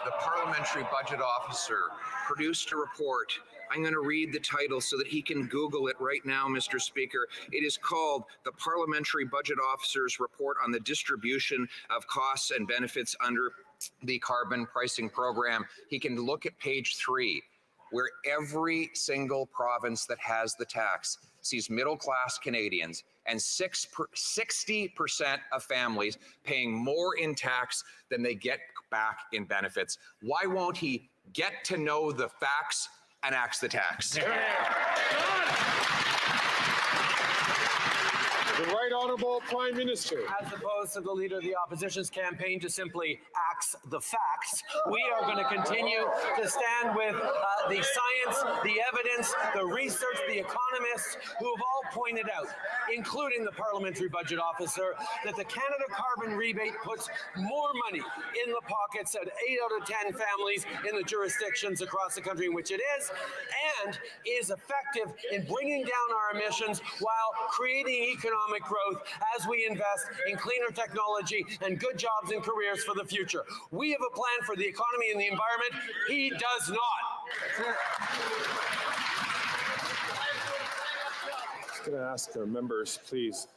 The Parliamentary Budget Officer produced a report. I'm going to read the title so that he can Google it right now, Mr. Speaker. It is called the Parliamentary Budget Officer's Report on the Distribution of Costs and Benefits under the Carbon Pricing Program. He can look at page 3, where every single province that has the tax sees middle-class Canadians and 60% of families paying more in tax than they get back in benefits. Why won't he get to know the facts and axe the tax? The Right Honourable Prime Minister. As opposed to the Leader of the Opposition's campaign to simply axe the facts, we are going to continue to stand with the science, the evidence, the research, the economists who have all pointed out, including the Parliamentary Budget Officer, that the Canada Carbon Rebate puts more money in the pockets of 8 out of 10 families in the jurisdictions across the country in which it is, and is effective in bringing down our emissions while creating economic growth as we invest in cleaner technology and good jobs and careers for the future. We have a plan for the economy and the environment. He does not. Just going to ask the members, please.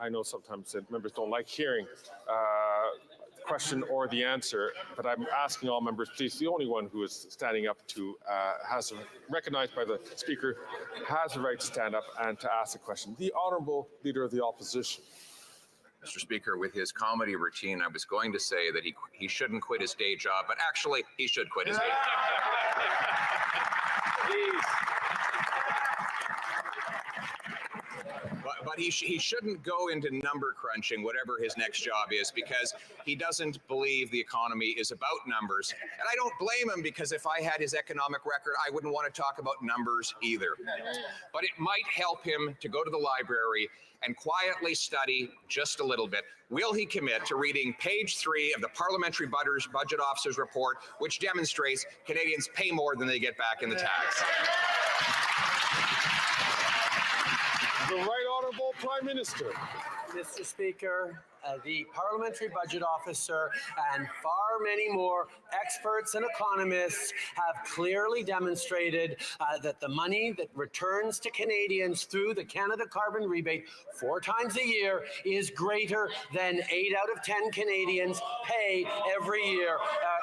I know sometimes that members don't like hearing the question or the answer, but I'm asking all members, please, the only one who is standing up to, recognized by the Speaker, has the right to stand up and to ask a question. The Honourable Leader of the Opposition. Mr. Speaker, with his comedy routine, I was going to say that he shouldn't quit his day job, but actually, he should quit his day job. Please. But he shouldn't go into number crunching, whatever his next job is, because he doesn't believe the economy is about numbers. And I don't blame him, because if I had his economic record, I wouldn't want to talk about numbers either. But it might help him to go to the library and quietly study just a little bit. Will he commit to reading page 3 of the Parliamentary Budget Officer's report, which demonstrates Canadians pay more than they get back in the tax? The Right Honourable Prime Minister. Mr. Speaker, the Parliamentary Budget Officer and far many more experts and economists have clearly demonstrated that the money that returns to Canadians through the Canada Carbon Rebate 4 times a year is greater than 8 out of 10 Canadians pay every year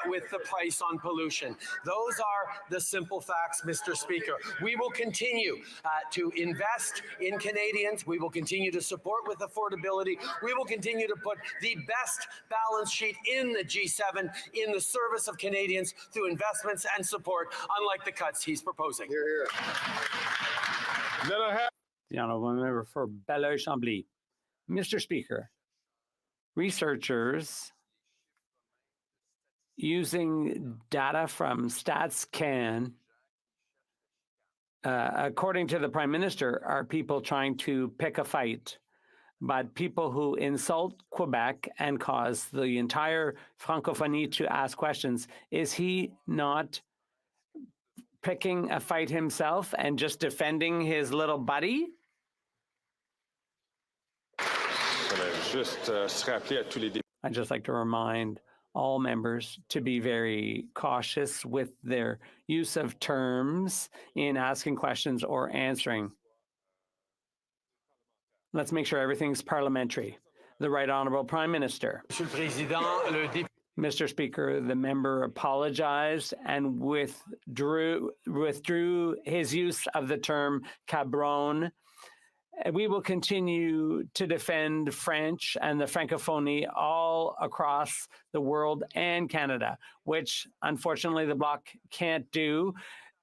with the price on pollution. Those are the simple facts, Mr. Speaker. We will continue to invest in Canadians. We will continue to support with affordability. We will continue to put the best balance sheet in the G7 in the service of Canadians through investments and support, unlike the cuts he's proposing. Hear, hear. Then I have The honourable member for Belleuil-Chambly. Mr. Speaker, researchers using data from StatsCan, according to the Prime Minister, are people trying to pick a fight. But people who insult Quebec and cause the entire Francophonie to ask questions, is he not picking a fight himself and just defending his little buddy? I'd just like to remind all members to be very cautious with their use of terms in asking questions or answering. Let's make sure everything's parliamentary. The Right Honourable Prime Minister. Mr. Speaker, the member apologized and withdrew his use of the term cabron. We will continue to defend French and the Francophonie all across the world and Canada, which unfortunately the Bloc can't do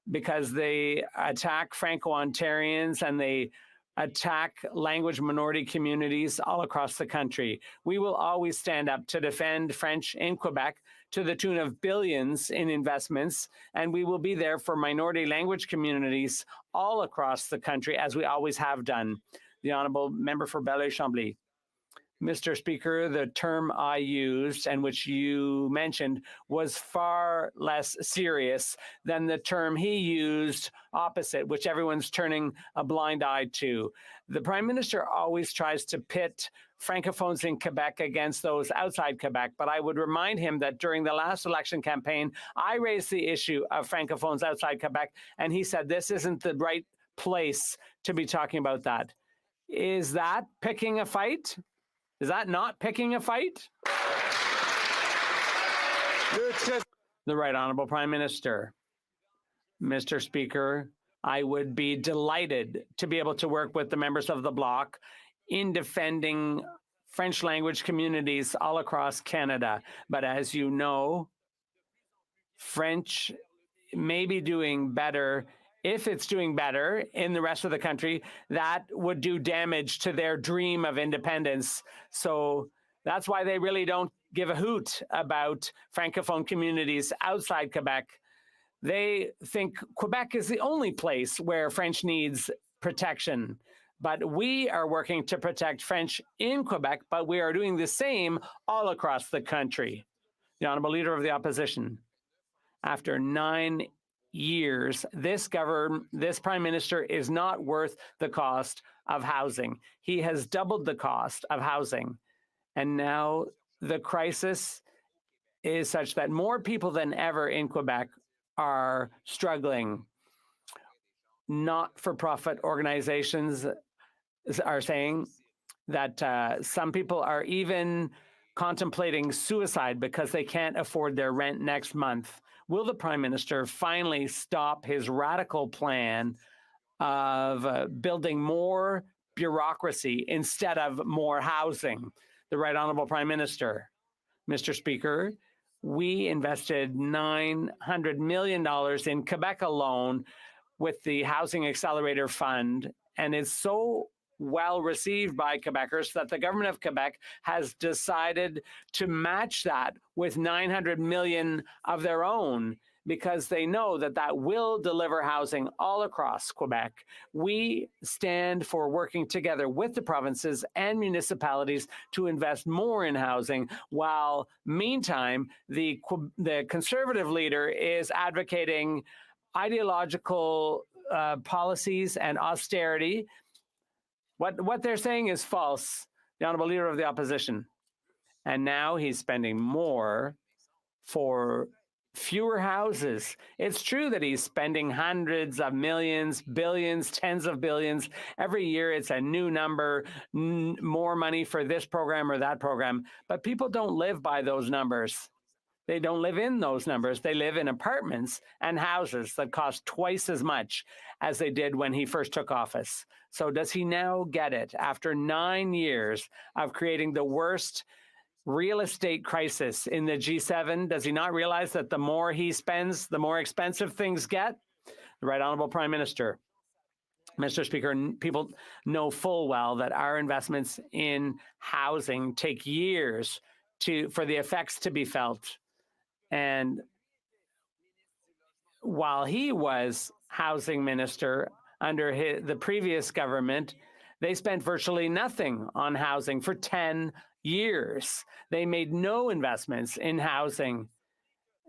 because they attack Franco-Ontarians and they attack language minority communities all across the country. We will always stand up to defend French in Quebec to the tune of billions in investments, and we will be there for minority language communities all across the country, as we always have done. The honourable member for Belleuil-Chambly. Mr. Speaker, the term I used and which you mentioned was far less serious than the term he used opposite, which everyone's turning a blind eye to. The Prime Minister always tries to pit Francophones in Quebec against those outside Quebec, but I would remind him that during the last election campaign, I raised the issue of Francophones outside Quebec, and he said this isn't the right place to be talking about that. Is that picking a fight? Is that not picking a fight? The Right Honourable Prime Minister. Mr. Speaker, I would be delighted to be able to work with the members of the Bloc in defending French language communities all across Canada. But as you know, French may be doing better. If it's doing better in the rest of the country, that would do damage to their dream of independence. So that's why they really don't give a hoot about Francophone communities outside Quebec. They think Quebec is the only place where French needs protection. But we are working to protect French in Quebec, but we are doing the same all across the country. The Honourable Leader of the Opposition. After 9 years, this Prime Minister is not worth the cost of housing. He has doubled the cost of housing. And now the crisis is such that more people than ever in Quebec are struggling. Not-for-profit organizations are saying that some people are even contemplating suicide because they can't afford their rent next month. Will the Prime Minister finally stop his radical plan of building more bureaucracy instead of more housing? The Right Honourable Prime Minister. Mr. Speaker, we invested $900 million in Quebec alone with the Housing Accelerator Fund, and it's so well received by Quebecers that the government of Quebec has decided to match that with $900 million of their own, because they know that that will deliver housing all across Quebec. We stand for working together with the provinces and municipalities to invest more in housing, while meantime, the Conservative leader is advocating ideological policies and austerity. What they're saying is false, the Honourable Leader of the Opposition. And now he's spending more for fewer houses. It's true that he's spending hundreds of millions, billions, tens of billions. Every year it's a new number, more money for this program or that program. But people don't live by those numbers. They don't live in those numbers. They live in apartments and houses that cost twice as much as they did when he first took office. So does he now get it after 9 years of creating the worst real estate crisis in the G7? Does he not realize that the more he spends, the more expensive things get? The Right Honourable Prime Minister. Mr. Speaker, people know full well that our investments in housing take years for the effects to be felt. And while he was housing minister under the previous government, they spent virtually nothing on housing for 10 years. They made no investments in housing.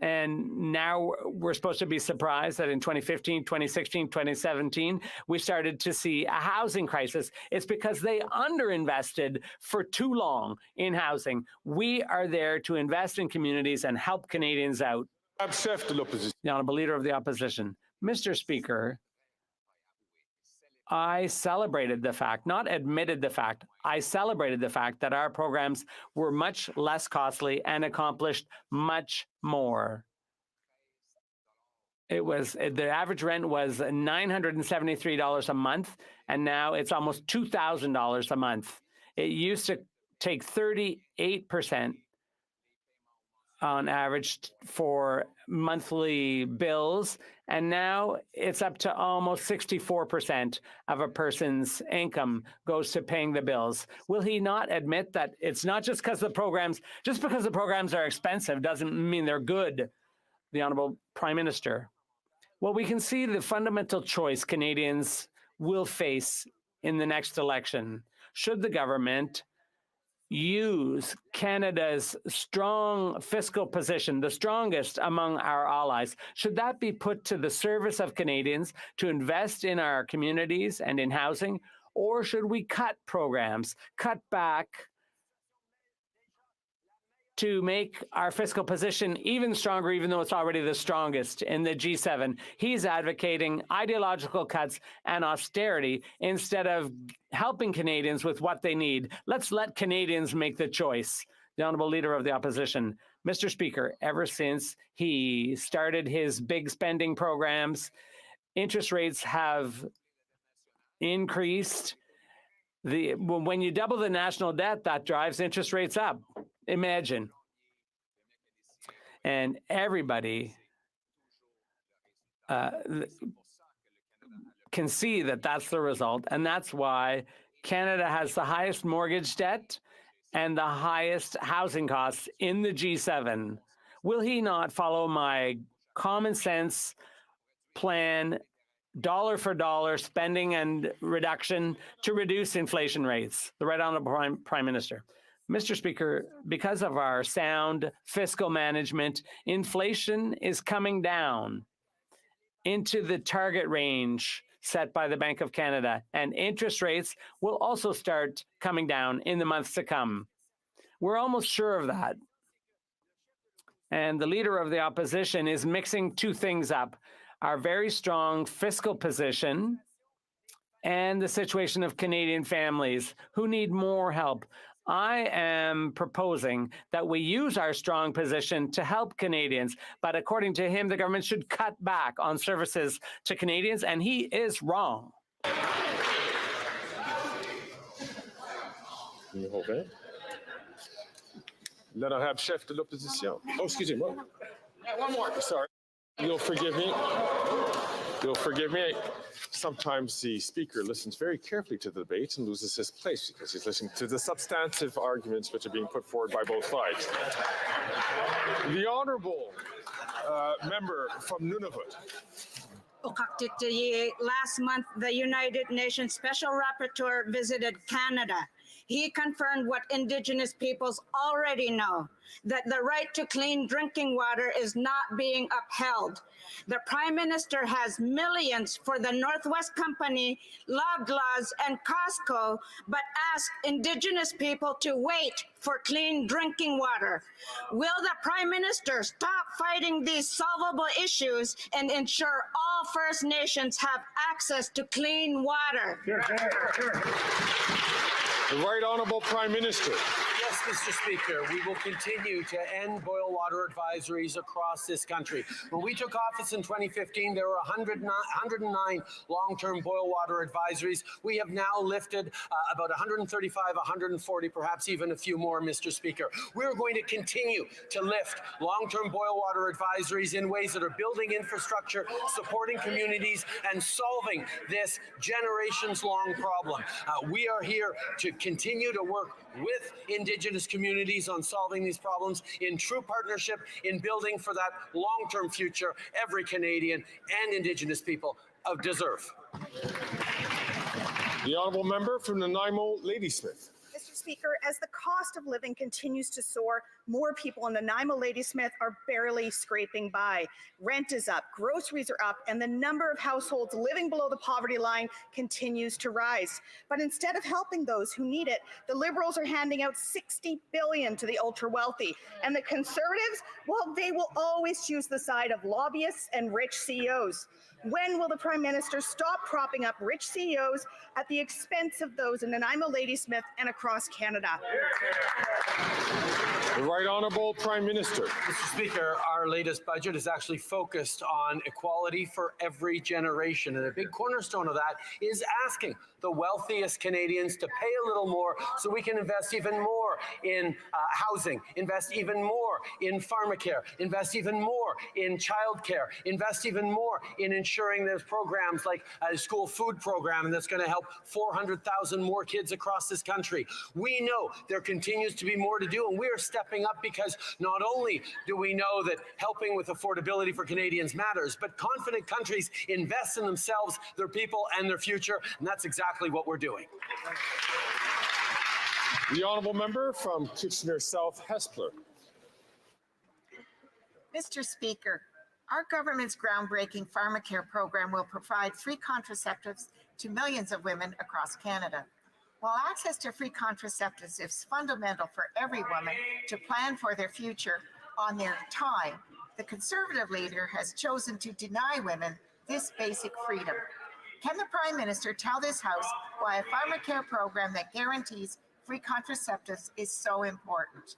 And now we're supposed to be surprised that in 2015, 2016, 2017, we started to see a housing crisis. It's because they underinvested for too long in housing. We are there to invest in communities and help Canadians out. The Honourable Leader of the Opposition. Mr. Speaker, I celebrated the fact, not admitted the fact, I celebrated the fact that our programs were much less costly and accomplished much more. The average rent was $973 a month, and now it's almost $2,000 a month. It used to take 38% on average for monthly bills, and now it's up to almost 64% of a person's income goes to paying the bills. Will he not admit that it's not just because the programs are expensive doesn't mean they're good? The Honourable Prime Minister. Well, we can see the fundamental choice Canadians will face in the next election. Should the government use Canada's strong fiscal position, the strongest among our allies, should that be put to the service of Canadians to invest in our communities and in housing? Or should we cut programs, cut back to make our fiscal position even stronger, even though it's already the strongest in the G7? He's advocating ideological cuts and austerity instead of helping Canadians with what they need. Let's let Canadians make the choice. The Honourable Leader of the Opposition. Mr. Speaker, ever since he started his big spending programs, interest rates have increased. When you double the national debt, that drives interest rates up. Imagine. And everybody can see that that's the result. And that's why Canada has the highest mortgage debt and the highest housing costs in the G7. Will he not follow my common sense plan, dollar for dollar spending and reduction to reduce inflation rates? The Right Honourable Prime Minister. Mr. Speaker, because of our sound fiscal management, inflation is coming down into the target range set by the Bank of Canada, and interest rates will also start coming down in the months to come. We're almost sure of that. And the Leader of the Opposition is mixing two things up: our very strong fiscal position and the situation of Canadian families who need more help. I am proposing that we use our strong position to help Canadians, but according to him, the government should cut back on services to Canadians, and he is wrong. Then I have chef de l'opposition. Oh, excuse me. One more. Sorry. You'll forgive me. You'll forgive me. Sometimes the speaker listens very carefully to the debate and loses his place because he's listening to the substantive arguments which are being put forward by both sides. The honourable member from Nunavut. Last month, the United Nations Special Rapporteur visited Canada. He confirmed what Indigenous peoples already know, that the right to clean drinking water is not being upheld. The Prime Minister has millions for the Northwest Company, Loblaws, and Costco, but asked Indigenous people to wait for clean drinking water. Will the Prime Minister stop fighting these solvable issues and ensure all First Nations have access to clean water? The Right Honourable Prime Minister. Yes, Mr. Speaker, we will continue to end boil water advisories across this country. When we took office in 2015, there were 109 long-term boil water advisories. We have now lifted about 135, 140, perhaps even a few more, Mr. Speaker. We're going to continue to lift long-term boil water advisories in ways that are building infrastructure, supporting communities, and solving this generations-long problem. We are here to continue to work with Indigenous communities on solving these problems in true partnership, in building for that long-term future every Canadian and Indigenous people deserve. The honourable member from Nanaimo, Ladysmith. Mr. Speaker, as the cost of living continues to soar, more people in Nanaimo Ladysmith are barely scraping by. Rent is up, groceries are up, and the number of households living below the poverty line continues to rise. But instead of helping those who need it, the Liberals are handing out $60 billion to the ultra-wealthy. And the Conservatives, well, they will always choose the side of lobbyists and rich CEOs. When will the Prime Minister stop propping up rich CEOs at the expense of those in Nanaimo Ladysmith and across Canada? The Right Honourable Prime Minister. Mr. Speaker, our latest budget is actually focused on equality for every generation. And a big cornerstone of that is asking the wealthiest Canadians to pay a little more so we can invest even more in housing, invest even more in Pharmacare, invest even more in childcare, invest even more in ensuring there's programs like a school food program, and that's going to help 400,000 more kids across this country. We know there continues to be more to do, and we are stepping up because not only do we know that helping with affordability for Canadians matters, but confident countries invest in themselves, their people, and their future, and that's exactly what we're doing. The honourable member from Kitchener South, Hespeler. Mr. Speaker, our government's groundbreaking Pharmacare program will provide free contraceptives to millions of women across Canada. While access to free contraceptives is fundamental for every woman to plan for their future on their time, the Conservative leader has chosen to deny women this basic freedom. Can the Prime Minister tell this House why a Pharmacare program that guarantees free contraceptives is so important?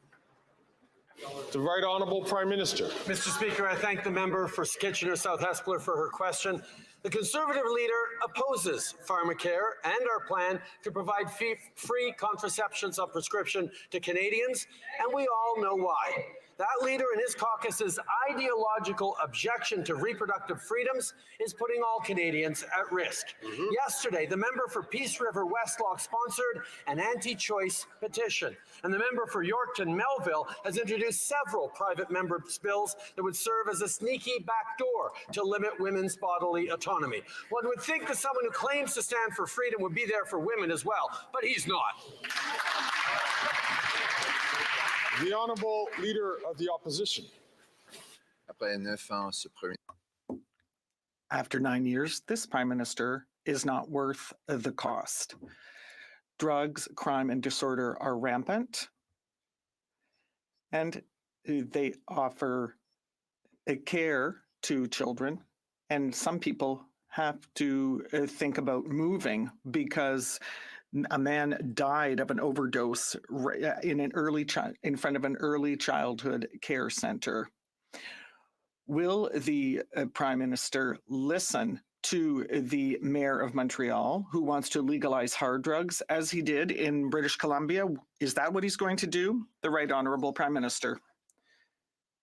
The Right Honourable Prime Minister. Mr. Speaker, I thank the member for Kitchener South Hespeler for her question. The Conservative leader opposes Pharmacare and our plan to provide free contraceptions on prescription to Canadians, and we all know why. That leader and his caucus's ideological objection to reproductive freedoms is putting all Canadians at risk. Yesterday, the member for Peace River Westlock sponsored an anti-choice petition, and the member for Yorkton Melville has introduced several private members' bills that would serve as a sneaky backdoor to limit women's bodily autonomy. One would think that someone who claims to stand for freedom would be there for women as well, but he's not. The Honourable Leader of the Opposition. After 9 years, this Prime Minister is not worth the cost. Drugs, crime, and disorder are rampant, and they offer care to children, and some people have to think about moving because a man died of an overdose in front of an early childhood care center. Will the Prime Minister listen to the mayor of Montreal, who wants to legalize hard drugs, as he did in British Columbia. Is that what he's going to do? The Right Honourable Prime Minister.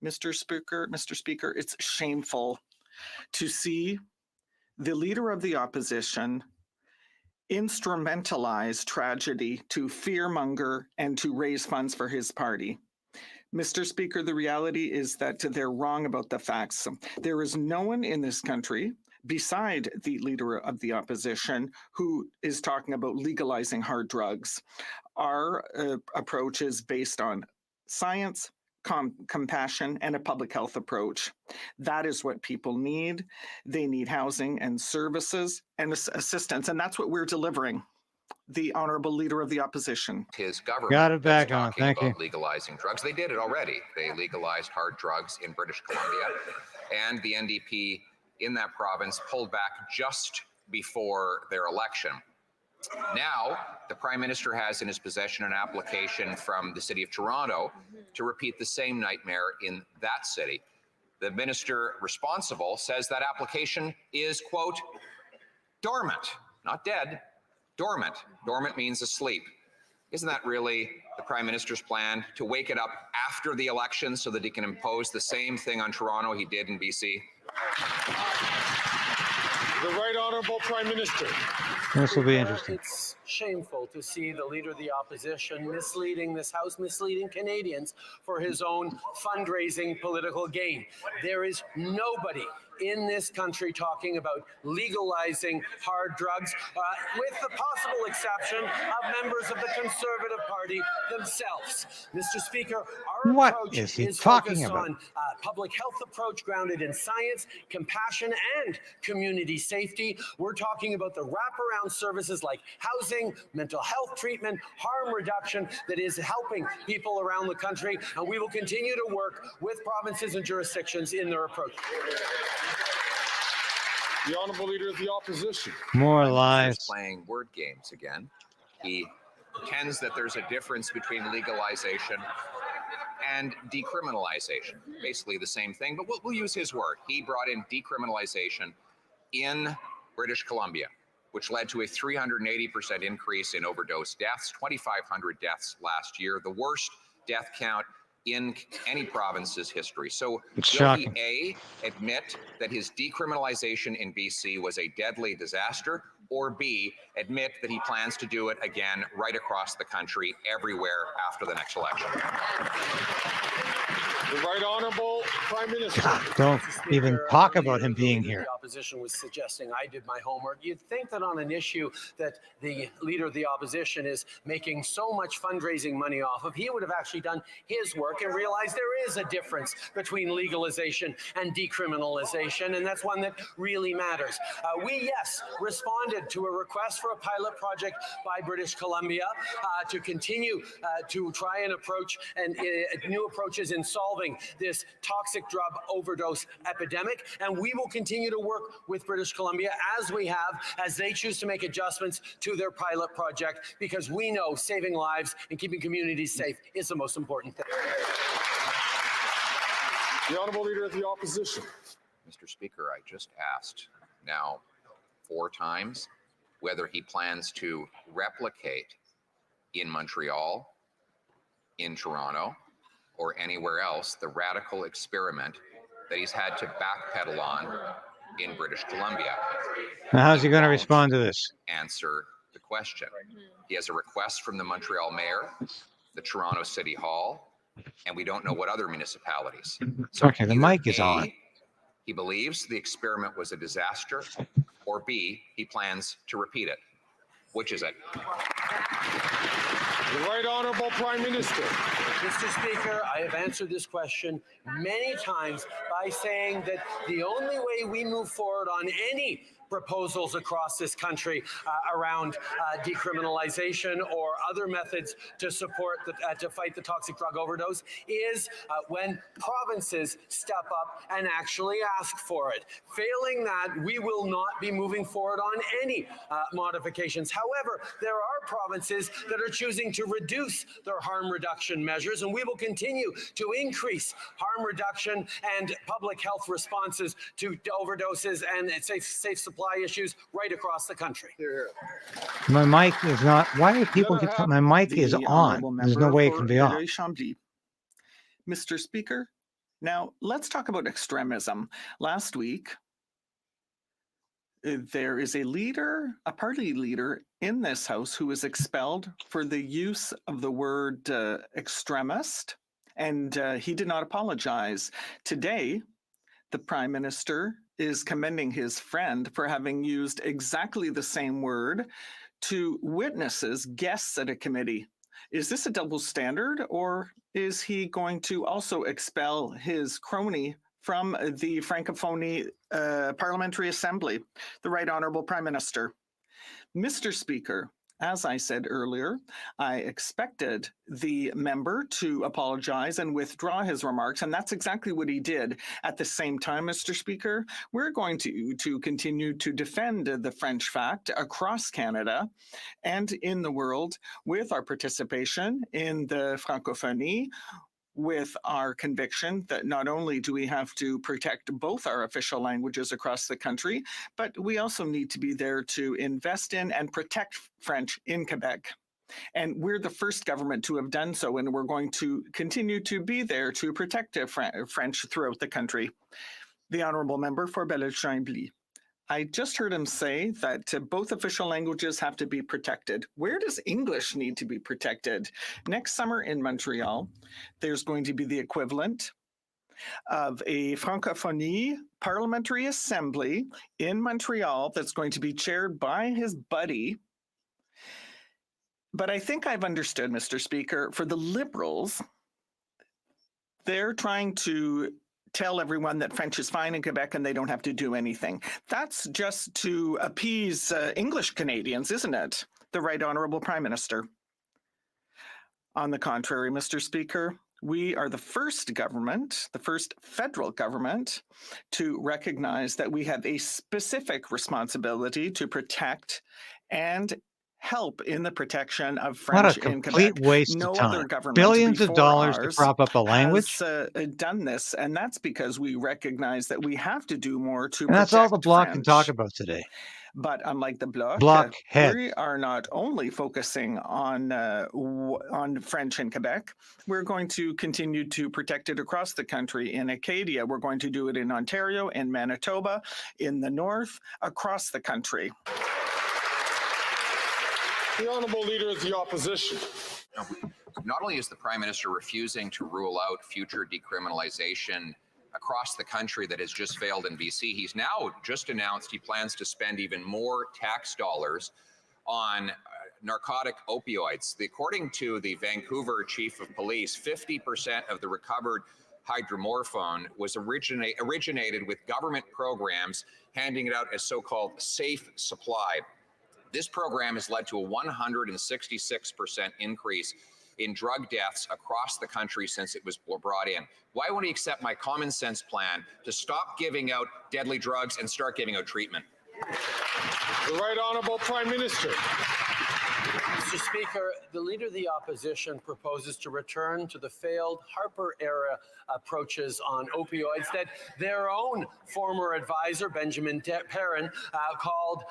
Mr. Speaker, it's shameful to see the leader of the opposition instrumentalize tragedy to fearmonger and to raise funds for his party. Mr. Speaker, the reality is that they're wrong about the facts. There is no one in this country beside the leader of the opposition who is talking about legalizing hard drugs. Our approach is based on science, compassion, and a public health approach. That is what people need. They need housing and services and assistance, and that's what we're delivering. The Honourable Leader of the Opposition. His government got it back on. Thank you. Legalizing drugs. They did it already. They legalized hard drugs in British Columbia, and the NDP in that province pulled back just before their election. Now, the Prime Minister has in his possession an application from the City of Toronto to repeat the same nightmare in that city. The minister responsible says that application is, quote, dormant, not dead, dormant. Dormant means asleep. Isn't that really the Prime Minister's plan, to wake it up after the election so that he can impose the same thing on Toronto he did in BC? The Right Honourable Prime Minister. This will be interesting. It's shameful to see the Leader of the Opposition misleading this House, misleading Canadians for his own fundraising political gain. There is nobody in this country talking about legalizing hard drugs, with the possible exception of members of the Conservative Party themselves. Mr. Speaker, our approach is focused on a public health approach grounded in science, compassion, and community safety. We're talking about the wraparound services like housing, mental health treatment, harm reduction that is helping people around the country, and we will continue to work with provinces and jurisdictions in their approach. The Honourable Leader of the Opposition. More lies. He's playing word games again. He pretends that there's a difference between legalization and decriminalization. Basically the same thing, but we'll use his word. He brought in decriminalization in British Columbia, which led to a 380% increase in overdose deaths, 2,500 deaths last year, the worst death count in any province's history. So will he A, admit that his decriminalization in BC was a deadly disaster, or B, admit that he plans to do it again right across the country, everywhere after the next election? The Right Honourable Prime Minister. Don't even talk about him being here. The opposition was suggesting I did my homework. You'd think that on an issue that the Leader of the Opposition is making so much fundraising money off of, he would have actually done his work and realized there is a difference between legalization and decriminalization, and that's one that really matters. We, yes, responded to a request for a pilot project by British Columbia to continue to try and approach and new approaches in solving this toxic drug overdose epidemic, and we will continue to work with British Columbia as we have, as they choose to make adjustments to their pilot project, because we know saving lives and keeping communities safe is the most important thing. The Honourable Leader of the Opposition. Mr. Speaker, I just asked now 4 times whether he plans to replicate in Montreal, in Toronto, or anywhere else the radical experiment that he's had to backpedal on in British Columbia. Now, how's he going to respond to this? Answer the question. He has a request from the Montreal mayor, the Toronto City Hall, and we don't know what other municipalities. So okay, the mic is on. He believes the experiment was a disaster, or B, he plans to repeat it. Which is it? The Right Honourable Prime Minister. Mr. Speaker, I have answered this question many times by saying that the only way we move forward on any proposals across this country around decriminalization or other methods to support to fight the toxic drug overdose is when provinces step up and actually ask for it. Failing that, we will not be moving forward on any modifications. However, there are provinces that are choosing to reduce their harm reduction measures, and we will continue to increase harm reduction and public health responses to overdoses and safe supply supply issues right across the country. My mic is not. Why do people get? My mic is The on. honourable There's no member way it for can be off. Villeray-Chambly. Mr. Speaker, now let's talk about extremism. Last week, there is a leader, a party leader in this House who was expelled for the use of the word extremist, and he did not apologize. Today, the Prime Minister is commending his friend for having used exactly the same word to witnesses, guests at a committee. Is this a double standard, or is he going to also expel his crony from the Francophonie Parliamentary Assembly, the Right Honourable Prime Minister? Mr. Speaker, as I said earlier, I expected the member to apologize and withdraw his remarks, and that's exactly what he did. At the same time, Mr. Speaker, we're going to continue to defend the French fact across Canada and in the world with our participation in the Francophonie, with our conviction that not only do we have to protect both our official languages across the country, but we also need to be there to invest in and protect French in Quebec. And we're the first government to have done so, and we're going to continue to be there to protect French throughout the country. The honourable member for Villeray-Chambly. I just heard him say that both official languages have to be protected. Where does English need to be protected? Next summer in Montreal, there's going to be the equivalent of a Francophonie Parliamentary Assembly in Montreal that's going to be chaired by his buddy. But I think I've understood, Mr. Speaker, for the Liberals, they're trying to tell everyone that French is fine in Quebec and they don't have to do anything. That's just to appease English Canadians, isn't it? The Right Honourable Prime Minister. On the contrary, Mr. Speaker, we are the first government, the first federal government, to recognize that we have a specific responsibility to protect and help in the protection of French in Quebec. What a complete waste of time. No other government Billions of before dollars to ours prop up a language. has done this, and that's because we recognize that we have to do more to And that's all the protect Bloc can talk French. about today. But unlike the Bloc, Blockhead. we are not only focusing on French in Quebec, we're going to continue to protect it across the country. In Acadia, we're going to do it in Ontario, in Manitoba, in the north, across the country. The Honourable Leader of the Opposition. Not only is the Prime Minister refusing to rule out future decriminalization across the country that has just failed in BC, he's now just announced he plans to spend even more tax dollars on narcotic opioids. According to the Vancouver Chief of Police, 50% of the recovered hydromorphone was originated with government programs handing it out as so-called safe supply. This program has led to a 166% increase in drug deaths across the country since it was brought in. Why won't he accept my common sense plan to stop giving out deadly drugs and start giving out treatment? The Right Honourable Prime Minister. Mr. Speaker, the Leader of the Opposition proposes to return to the failed Harper-era approaches on opioids that their own former advisor, Benjamin Perrin, called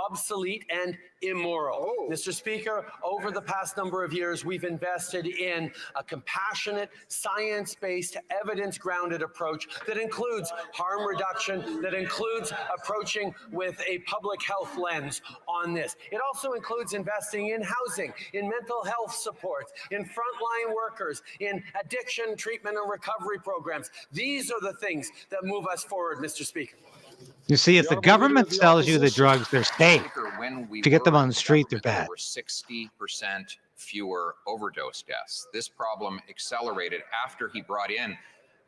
obsolete and immoral. Mr. Speaker, over the past number of years, we've invested in a compassionate, science-based, evidence-grounded approach that includes harm reduction, that includes approaching with a public health lens on this. It also includes investing in housing, in mental health supports, in frontline workers, in addiction treatment and recovery programs. These are the things that move us forward, Mr. Speaker. You see, if the government sells you the drugs, they're safe. If you get them on the street, they're bad. There were 60% fewer overdose deaths. This problem accelerated after he brought in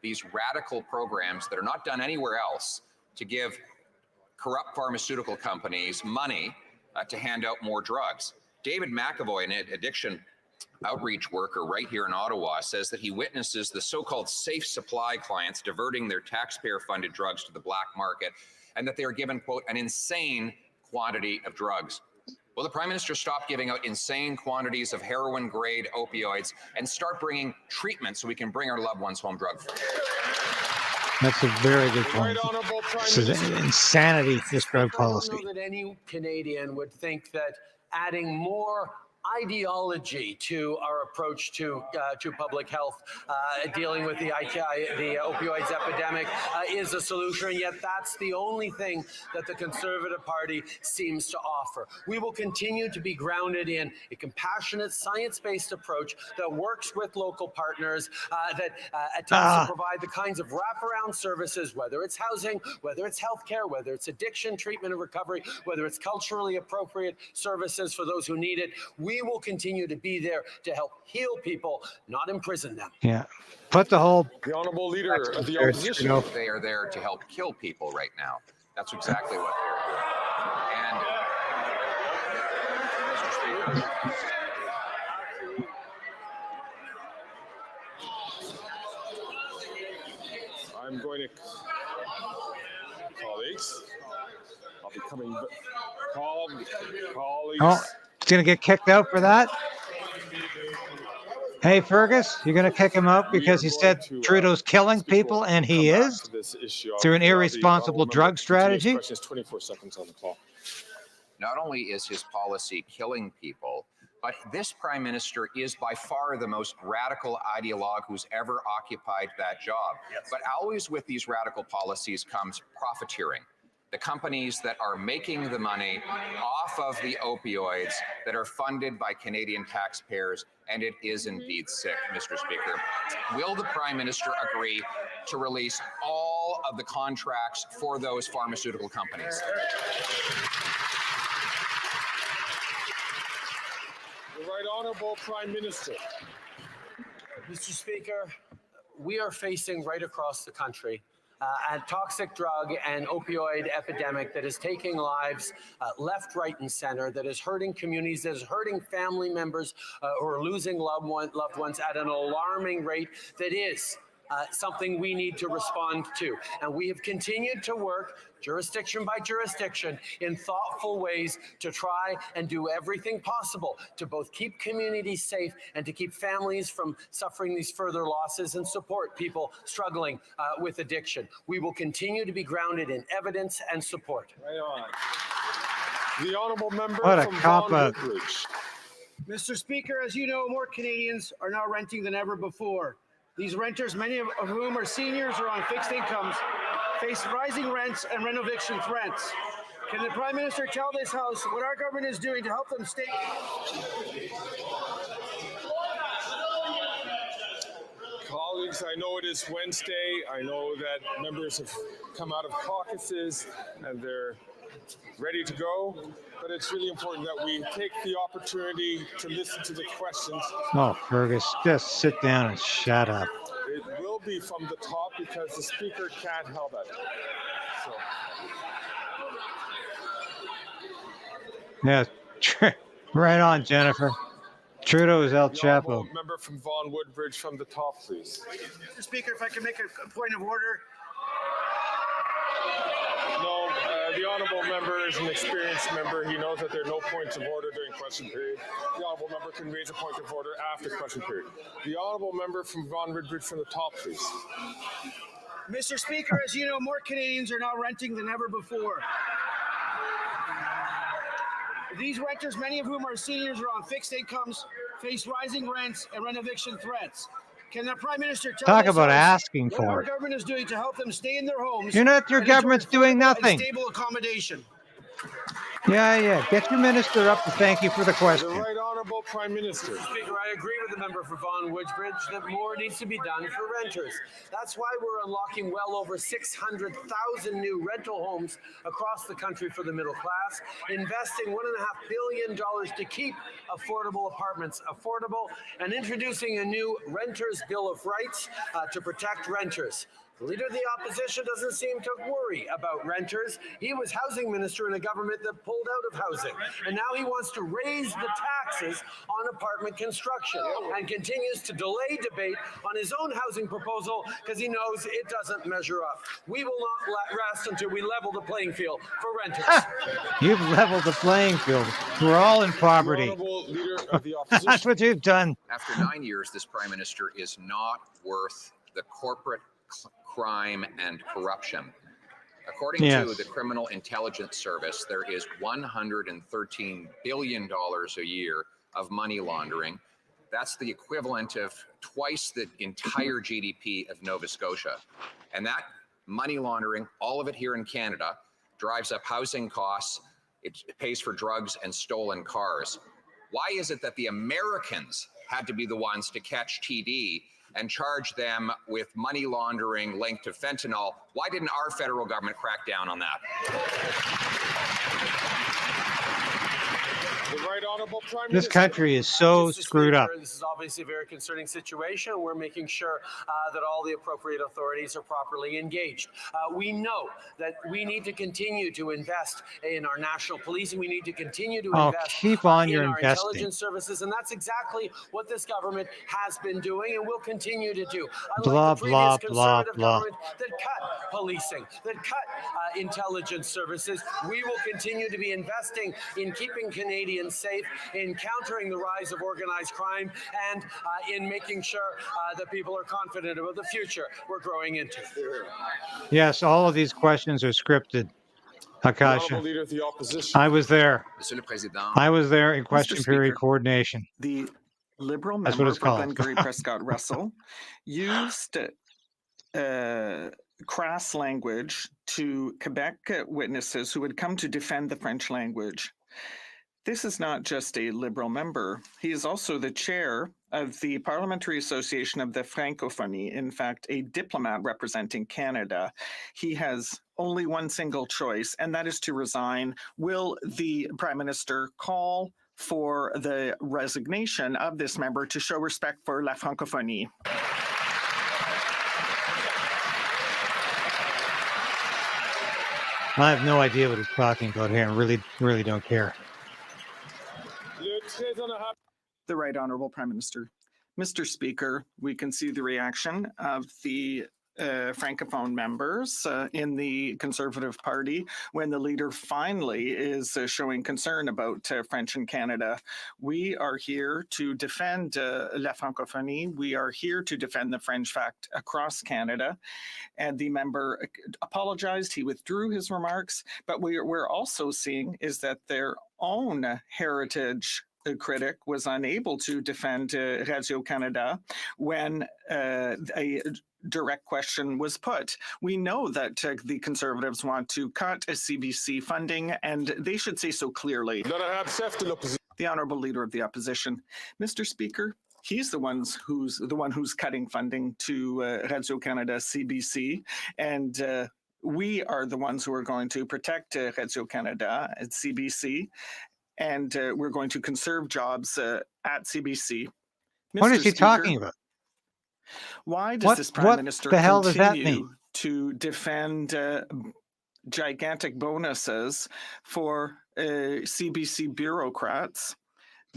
these radical programs that are not done anywhere else to give corrupt pharmaceutical companies money to hand out more drugs. David McAvoy, an addiction outreach worker right here in Ottawa, says that he witnesses the so-called safe supply clients diverting their taxpayer-funded drugs to the black market, and that they are given, quote, an insane quantity of drugs. Will the Prime Minister stop giving out insane quantities of heroin-grade opioids and start bringing treatment so we can bring our loved ones home drug-free? That's a very good point. This is insanity, this drug I policy. don't know that any Canadian would think that adding more ideology to our approach to public health, dealing with the opioids epidemic, is a solution. And yet that's the only thing that the Conservative Party seems to offer. We will continue to be grounded in a compassionate, science-based approach that works with local partners, that attempts to provide the kinds of wraparound services, whether it's housing, whether it's healthcare, whether it's addiction treatment and recovery, whether it's culturally appropriate services for those who need it. We will continue to be there to help heal people, not imprison them. Yeah. Put the whole... The Honourable Leader of the Opposition. They are there to help kill people right now. That's exactly what they're doing. And, Mr. Speaker, I'm going to... Colleagues, I'll be coming... Colleagues... Oh, he's going to get kicked out for that? Hey, Fergus, you're going to kick him out because he said Trudeau's killing people, and he is, through an irresponsible drug strategy? 24 seconds on the clock. not only is his policy killing people, but this prime minister is by far the most radical ideologue who's ever occupied that job. Yes. But always with these radical policies comes profiteering. The companies that are making the money off of the opioids that are funded by Canadian taxpayers, and it is indeed sick, Mr. Speaker. Will the Prime Minister agree to release all of the contracts for those pharmaceutical companies? The Right Honourable Prime Minister. Mr. Speaker, we are facing right across the country a toxic drug and opioid epidemic that is taking lives left, right, and center, that is hurting communities, that is hurting family members who are losing loved ones at an alarming rate that is something we need to respond to. And we have continued to work jurisdiction by jurisdiction in thoughtful ways to try and do everything possible to both keep communities safe and to keep families from suffering these further losses and support people struggling with addiction. We will continue to be grounded in evidence and support. Right on. The Honourable Member what a from cop out. Woodbridge. Mr. Speaker, as you know, more Canadians are now renting than ever before. These renters, many of whom are seniors or on fixed incomes, face rising rents and renovation threats. Can the Prime Minister tell this House what our government is doing to help them stay? Colleagues, I know it is Wednesday. I know that members have come out of caucuses and they're ready to go, but it's really important that we take the opportunity to listen to the questions. Oh, Fergus, just sit down and shut up. It will be from the top because the Speaker can't help it. So. Yeah, right on, Jennifer. Trudeau is El Chapo. Member from Vaughan Woodbridge from the top, please. Mr. Speaker, if I can make a point of order. No, the Honourable Member is an experienced member. He knows that there are no points of order during question period. The Honourable Member can raise a point of order after question period. The Honourable Member from Vaughan Woodbridge from the top, please. Mr. Speaker, as you know, more Canadians are now renting than ever before. These renters, many of whom are seniors or on fixed incomes, face rising rents and renovation threats. Can the Prime Minister tell us about asking what for our it? government is doing to help them stay in their homes? Your government's doing nothing. Stable accommodation. Yeah. Get your minister up to thank you for the question. The Right Honourable Prime Minister. Mr. Speaker, I agree with the member for Vaughan Woodbridge that more needs to be done for renters. That's why we're unlocking well over 600,000 new rental homes across the country for the middle class, investing $1.5 billion to keep affordable apartments affordable, and introducing a new Renters' Bill of Rights to protect renters. The Leader of the Opposition doesn't seem to worry about renters. He was housing minister in a government that pulled out of housing. And now he wants to raise the taxes on apartment construction and continues to delay debate on his own housing proposal because he knows it doesn't measure up. We will not rest until we level the playing field for renters. You've leveled the playing field. We're all in poverty. Leader of the Opposition. That's what you've done. After 9 years, this Prime Minister is not worth the corporate crime and corruption. According to the Criminal Intelligence Service, there is $113 billion a year of money laundering. That's the equivalent of twice the entire GDP of Nova Scotia. And that money laundering, all of it here in Canada, drives up housing costs, it pays for drugs and stolen cars. Why is it that the Americans had to be the ones to catch TD and charge them with money laundering linked to fentanyl? Why didn't our federal government crack down on that? The Right Honourable Prime This Minister. country is so screwed up. This is obviously a very concerning situation. We're making sure that all the appropriate authorities are properly engaged. We know that we need to continue to invest in our national policing. We need to continue to invest keep on in your our investing. intelligence services, and that's exactly what this government has been doing and will continue to do. Blah, Unlike the previous blah, Conservative blah, blah. government that cut policing, that cut intelligence services, we will continue to be investing in keeping Canadians safe, in countering the rise of organized crime, and in making sure that people are confident about the future we're growing into. Yes, all of these questions are scripted. Akasha. Leader of the Opposition. I was there. Monsieur le Président. I was there in question Mr. period Speaker, coordination. The Liberal That's what member it's for called. Glengarry Prescott Russell used crass language to Quebec witnesses who had come to defend the French language. This is not just a Liberal member. He is also the chair of the Parliamentary Association of the Francophonie, in fact, a diplomat representing Canada. He has only one single choice, and that is to resign. Will the Prime Minister call for the resignation of this member to show respect for La Francophonie? I have no idea what he's talking about here and really don't care. The Right Honourable Prime Minister. Mr. Speaker, we can see the reaction of the Francophone members in the Conservative Party when the leader finally is showing concern about French in Canada. We are here to defend La Francophonie. We are here to defend the French fact across Canada. And the member apologized. He withdrew his remarks. But we're also seeing is that their own heritage critic was unable to defend Radio-Canada when a direct question was put. We know that the Conservatives want to cut CBC funding, and they should say so clearly. The Honourable Leader of the Opposition. Mr. Speaker, he's the one who's cutting funding to Radio-Canada CBC, and we are the ones who are going to protect Radio-Canada at CBC, and we're going to conserve jobs at CBC. What is he talking about? Why does this Prime Minister continue to defend gigantic bonuses for CBC bureaucrats?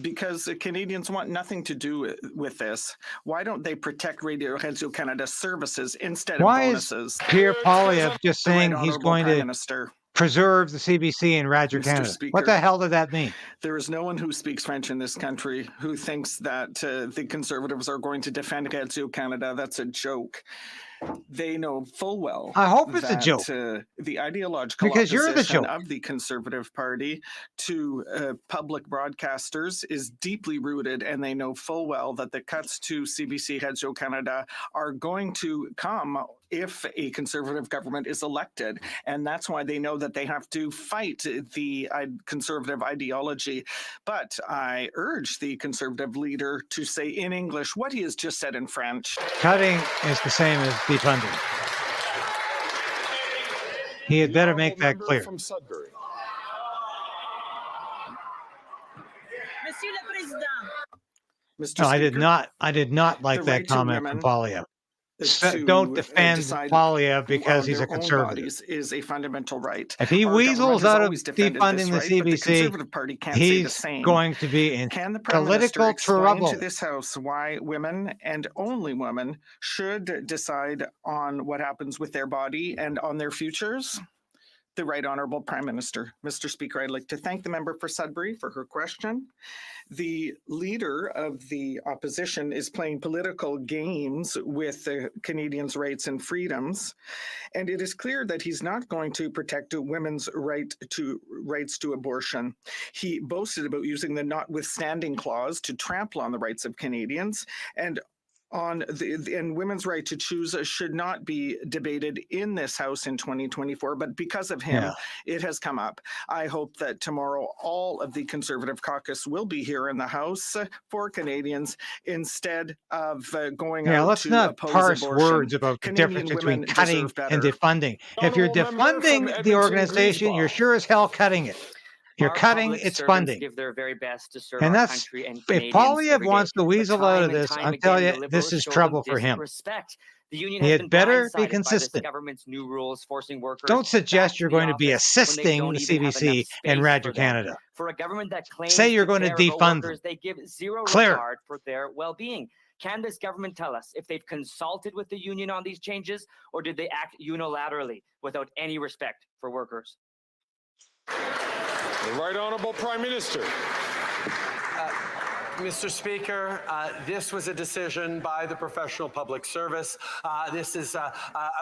Because Canadians want nothing to do with this. Why don't they protect Radio-Canada services instead of bonuses? Why is Pierre Poilievre just saying he's going to preserve the CBC and Radio-Canada? What the hell did that mean? There is no one who speaks French in this country who thinks that the Conservatives are going to defend Radio-Canada. That's a joke. They know full well. I hope it's a joke. The ideological opposition of the Conservative Party to public broadcasters is deeply rooted, and they know full well that the cuts to CBC Radio-Canada are going to come if a Conservative government is elected. And that's why they know that they have to fight the Conservative ideology. But I urge the Conservative leader to say in English what he has just said in French. Cutting is the same as defunding. He had better make that clear. From Sudbury. Monsieur le Président. Mr. No, Speaker, I did not like that comment from Poilievre. Don't defend Poilievre because he's a conservative. Is a fundamental right. If he weasels out of defunding the CBC, he's he's going to be in Can the Prime political Minister explain trouble. to this House why women and only women should decide on what happens with their body and on their futures? The Right Honourable Prime Minister. Mr. Speaker, I'd like to thank the member for Sudbury for her question. The leader of the opposition is playing political games with the Canadians' rights and freedoms, and it is clear that he's not going to protect women's rights to abortion. He boasted about using the notwithstanding clause to trample on the rights of Canadians, and women's right to choose should not be debated in this House in 2024, but because of him, it has come up. I hope that tomorrow all of the Conservative caucus will be here in the House for Canadians instead of going out let's to not oppose parse abortion. words about the Canadian difference between women cutting deserve and better. defunding. If you're defunding the organization, you're sure as hell cutting it. You're cutting its funding. Give their very best to serve And our that's, country and if Canadians Poilievre every day. wants to But weasel out of time and this, time I'll again, tell the you, Liberals this is show trouble them for him. disrespect. The union He has had been better be blindsided by this consistent. government's new rules forcing workers Don't suggest back you're to the going to be office when they assisting don't the even have enough CBC and space Radio for them. Canada. For a government that claims Say you're to going to care about defund workers, them. they give zero Clear. regard for their well-being. Can this government tell us if they've consulted with the union on these changes, or did they act unilaterally without any respect for workers? The Right Honourable Prime Minister. Mr. Speaker, this was a decision by the professional public service. This is a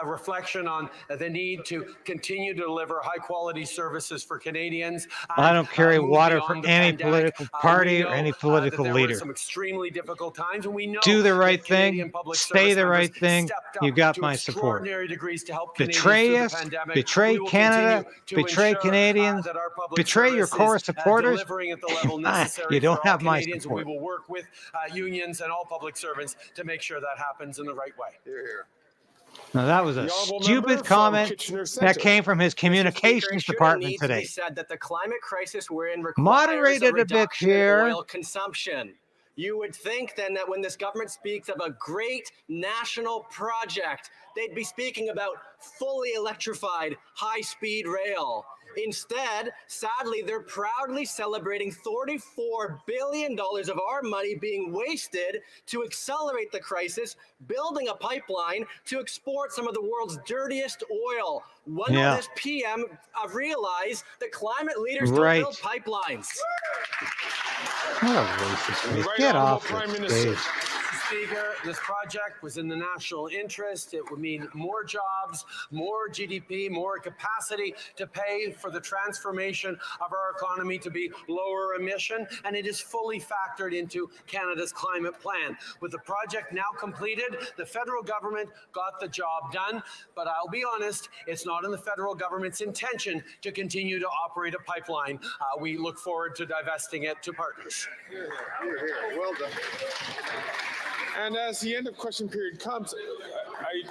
reflection on the need to continue to deliver high-quality services for Canadians. I don't carry move water beyond for the any pandemic. political party We or know, any political that there leader. were some extremely difficult times, and we know Do the that right Canadian thing, public say service the right members thing, stepped you up got to my support. extraordinary degrees to help Canadians Betray through the us, pandemic. betray We will Canada, continue to betray ensure, Canadians, that our public betray your service core is, supporters. delivering at the level necessary You don't for all have my Canadians, and we support. will work with unions and all public servants to make sure that happens in the right way. Now, that was a The honourable stupid member from comment Kitchener that Centre. came from his communications department to be today. said that the climate crisis we're in requires Moderate a it a bit reduction in here. oil consumption. You would think then that when this government speaks of a great national project, they'd be speaking about fully electrified high-speed rail. Instead, sadly, they're proudly celebrating $34 billion of our money being wasted to accelerate the crisis, building a pipeline to export some of the world's dirtiest oil. When will this PM realize that climate leaders don't build pipelines? What a racist face. Right Get Honourable off Prime the Minister. stage. Speaker, this project was in the national interest. It would mean more jobs, more GDP, more capacity to pay for the transformation of our economy to be lower emission, and it is fully factored into Canada's climate plan. With the project now completed, the federal government got the job done, but I'll be honest, it's not in the federal government's intention to continue to operate a pipeline. We look forward to divesting it to partners. Here, here, here. Well done. And as the end of question period comes, I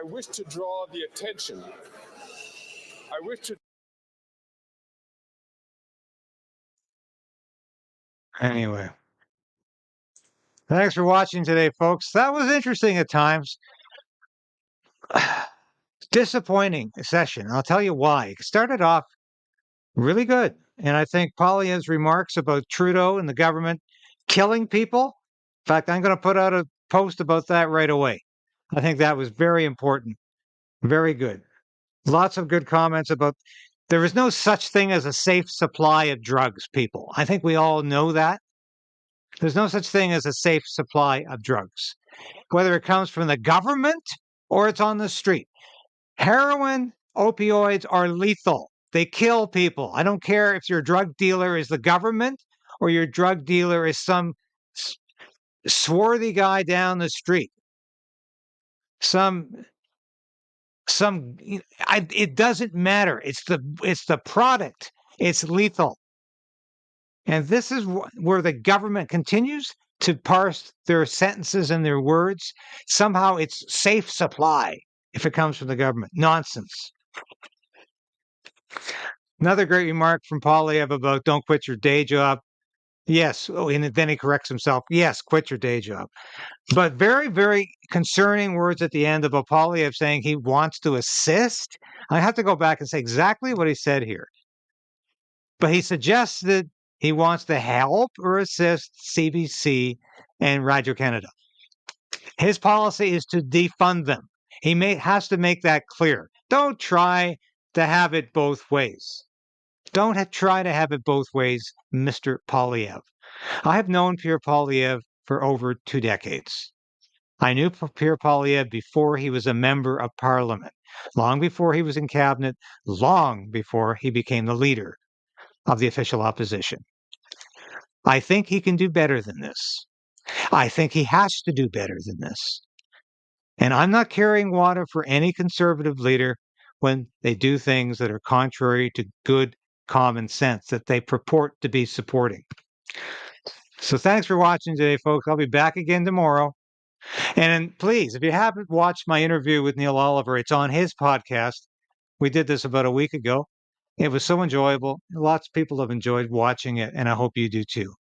wish to draw the attention. I wish to. Anyway. Thanks for watching today, folks. That was interesting at times. Disappointing session. I'll tell you why. It started off really good. And I think Poilievre's remarks about Trudeau and the government killing people. In fact, I'm going to put out a post about that right away. I think that was very important. Very good. Lots of good comments about there is no such thing as a safe supply of drugs, people. I think we all know that. There's no such thing as a safe supply of drugs, whether it comes from the government or it's on the street. Heroin, opioids are lethal. They kill people. I don't care if your drug dealer is the government or your drug dealer is some swarthy guy down the street. It doesn't matter. It's the product. It's lethal. And this is where the government continues to parse their sentences and their words. Somehow it's safe supply if it comes from the government. Nonsense. Another great remark from Poilievre about don't quit your day job. Yes. Oh, and then he corrects himself. Yes, quit your day job. But very, very concerning words at the end of Poilievre saying he wants to assist. I have to go back and say exactly what he said here. But he suggests that he wants to help or assist CBC and Radio Canada. His policy is to defund them. He has to make that clear. Don't try to have it both ways. Don't try to have it both ways, Mr. Poilievre. I have known Pierre Poilievre for over 2 decades. I knew Pierre Poilievre before he was a member of parliament, long before he was in cabinet, long before he became the leader of the official opposition. I think he can do better than this. I think he has to do better than this. And I'm not carrying water for any conservative leader when they do things that are contrary to good common sense that they purport to be supporting. So thanks for watching today, folks. I'll be back again tomorrow. And please, if you haven't watched my interview with Neil Oliver, it's on his podcast. We did this about a week ago. It was so enjoyable. Lots of people have enjoyed watching it, and I hope you do too.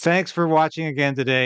Thanks for watching again today.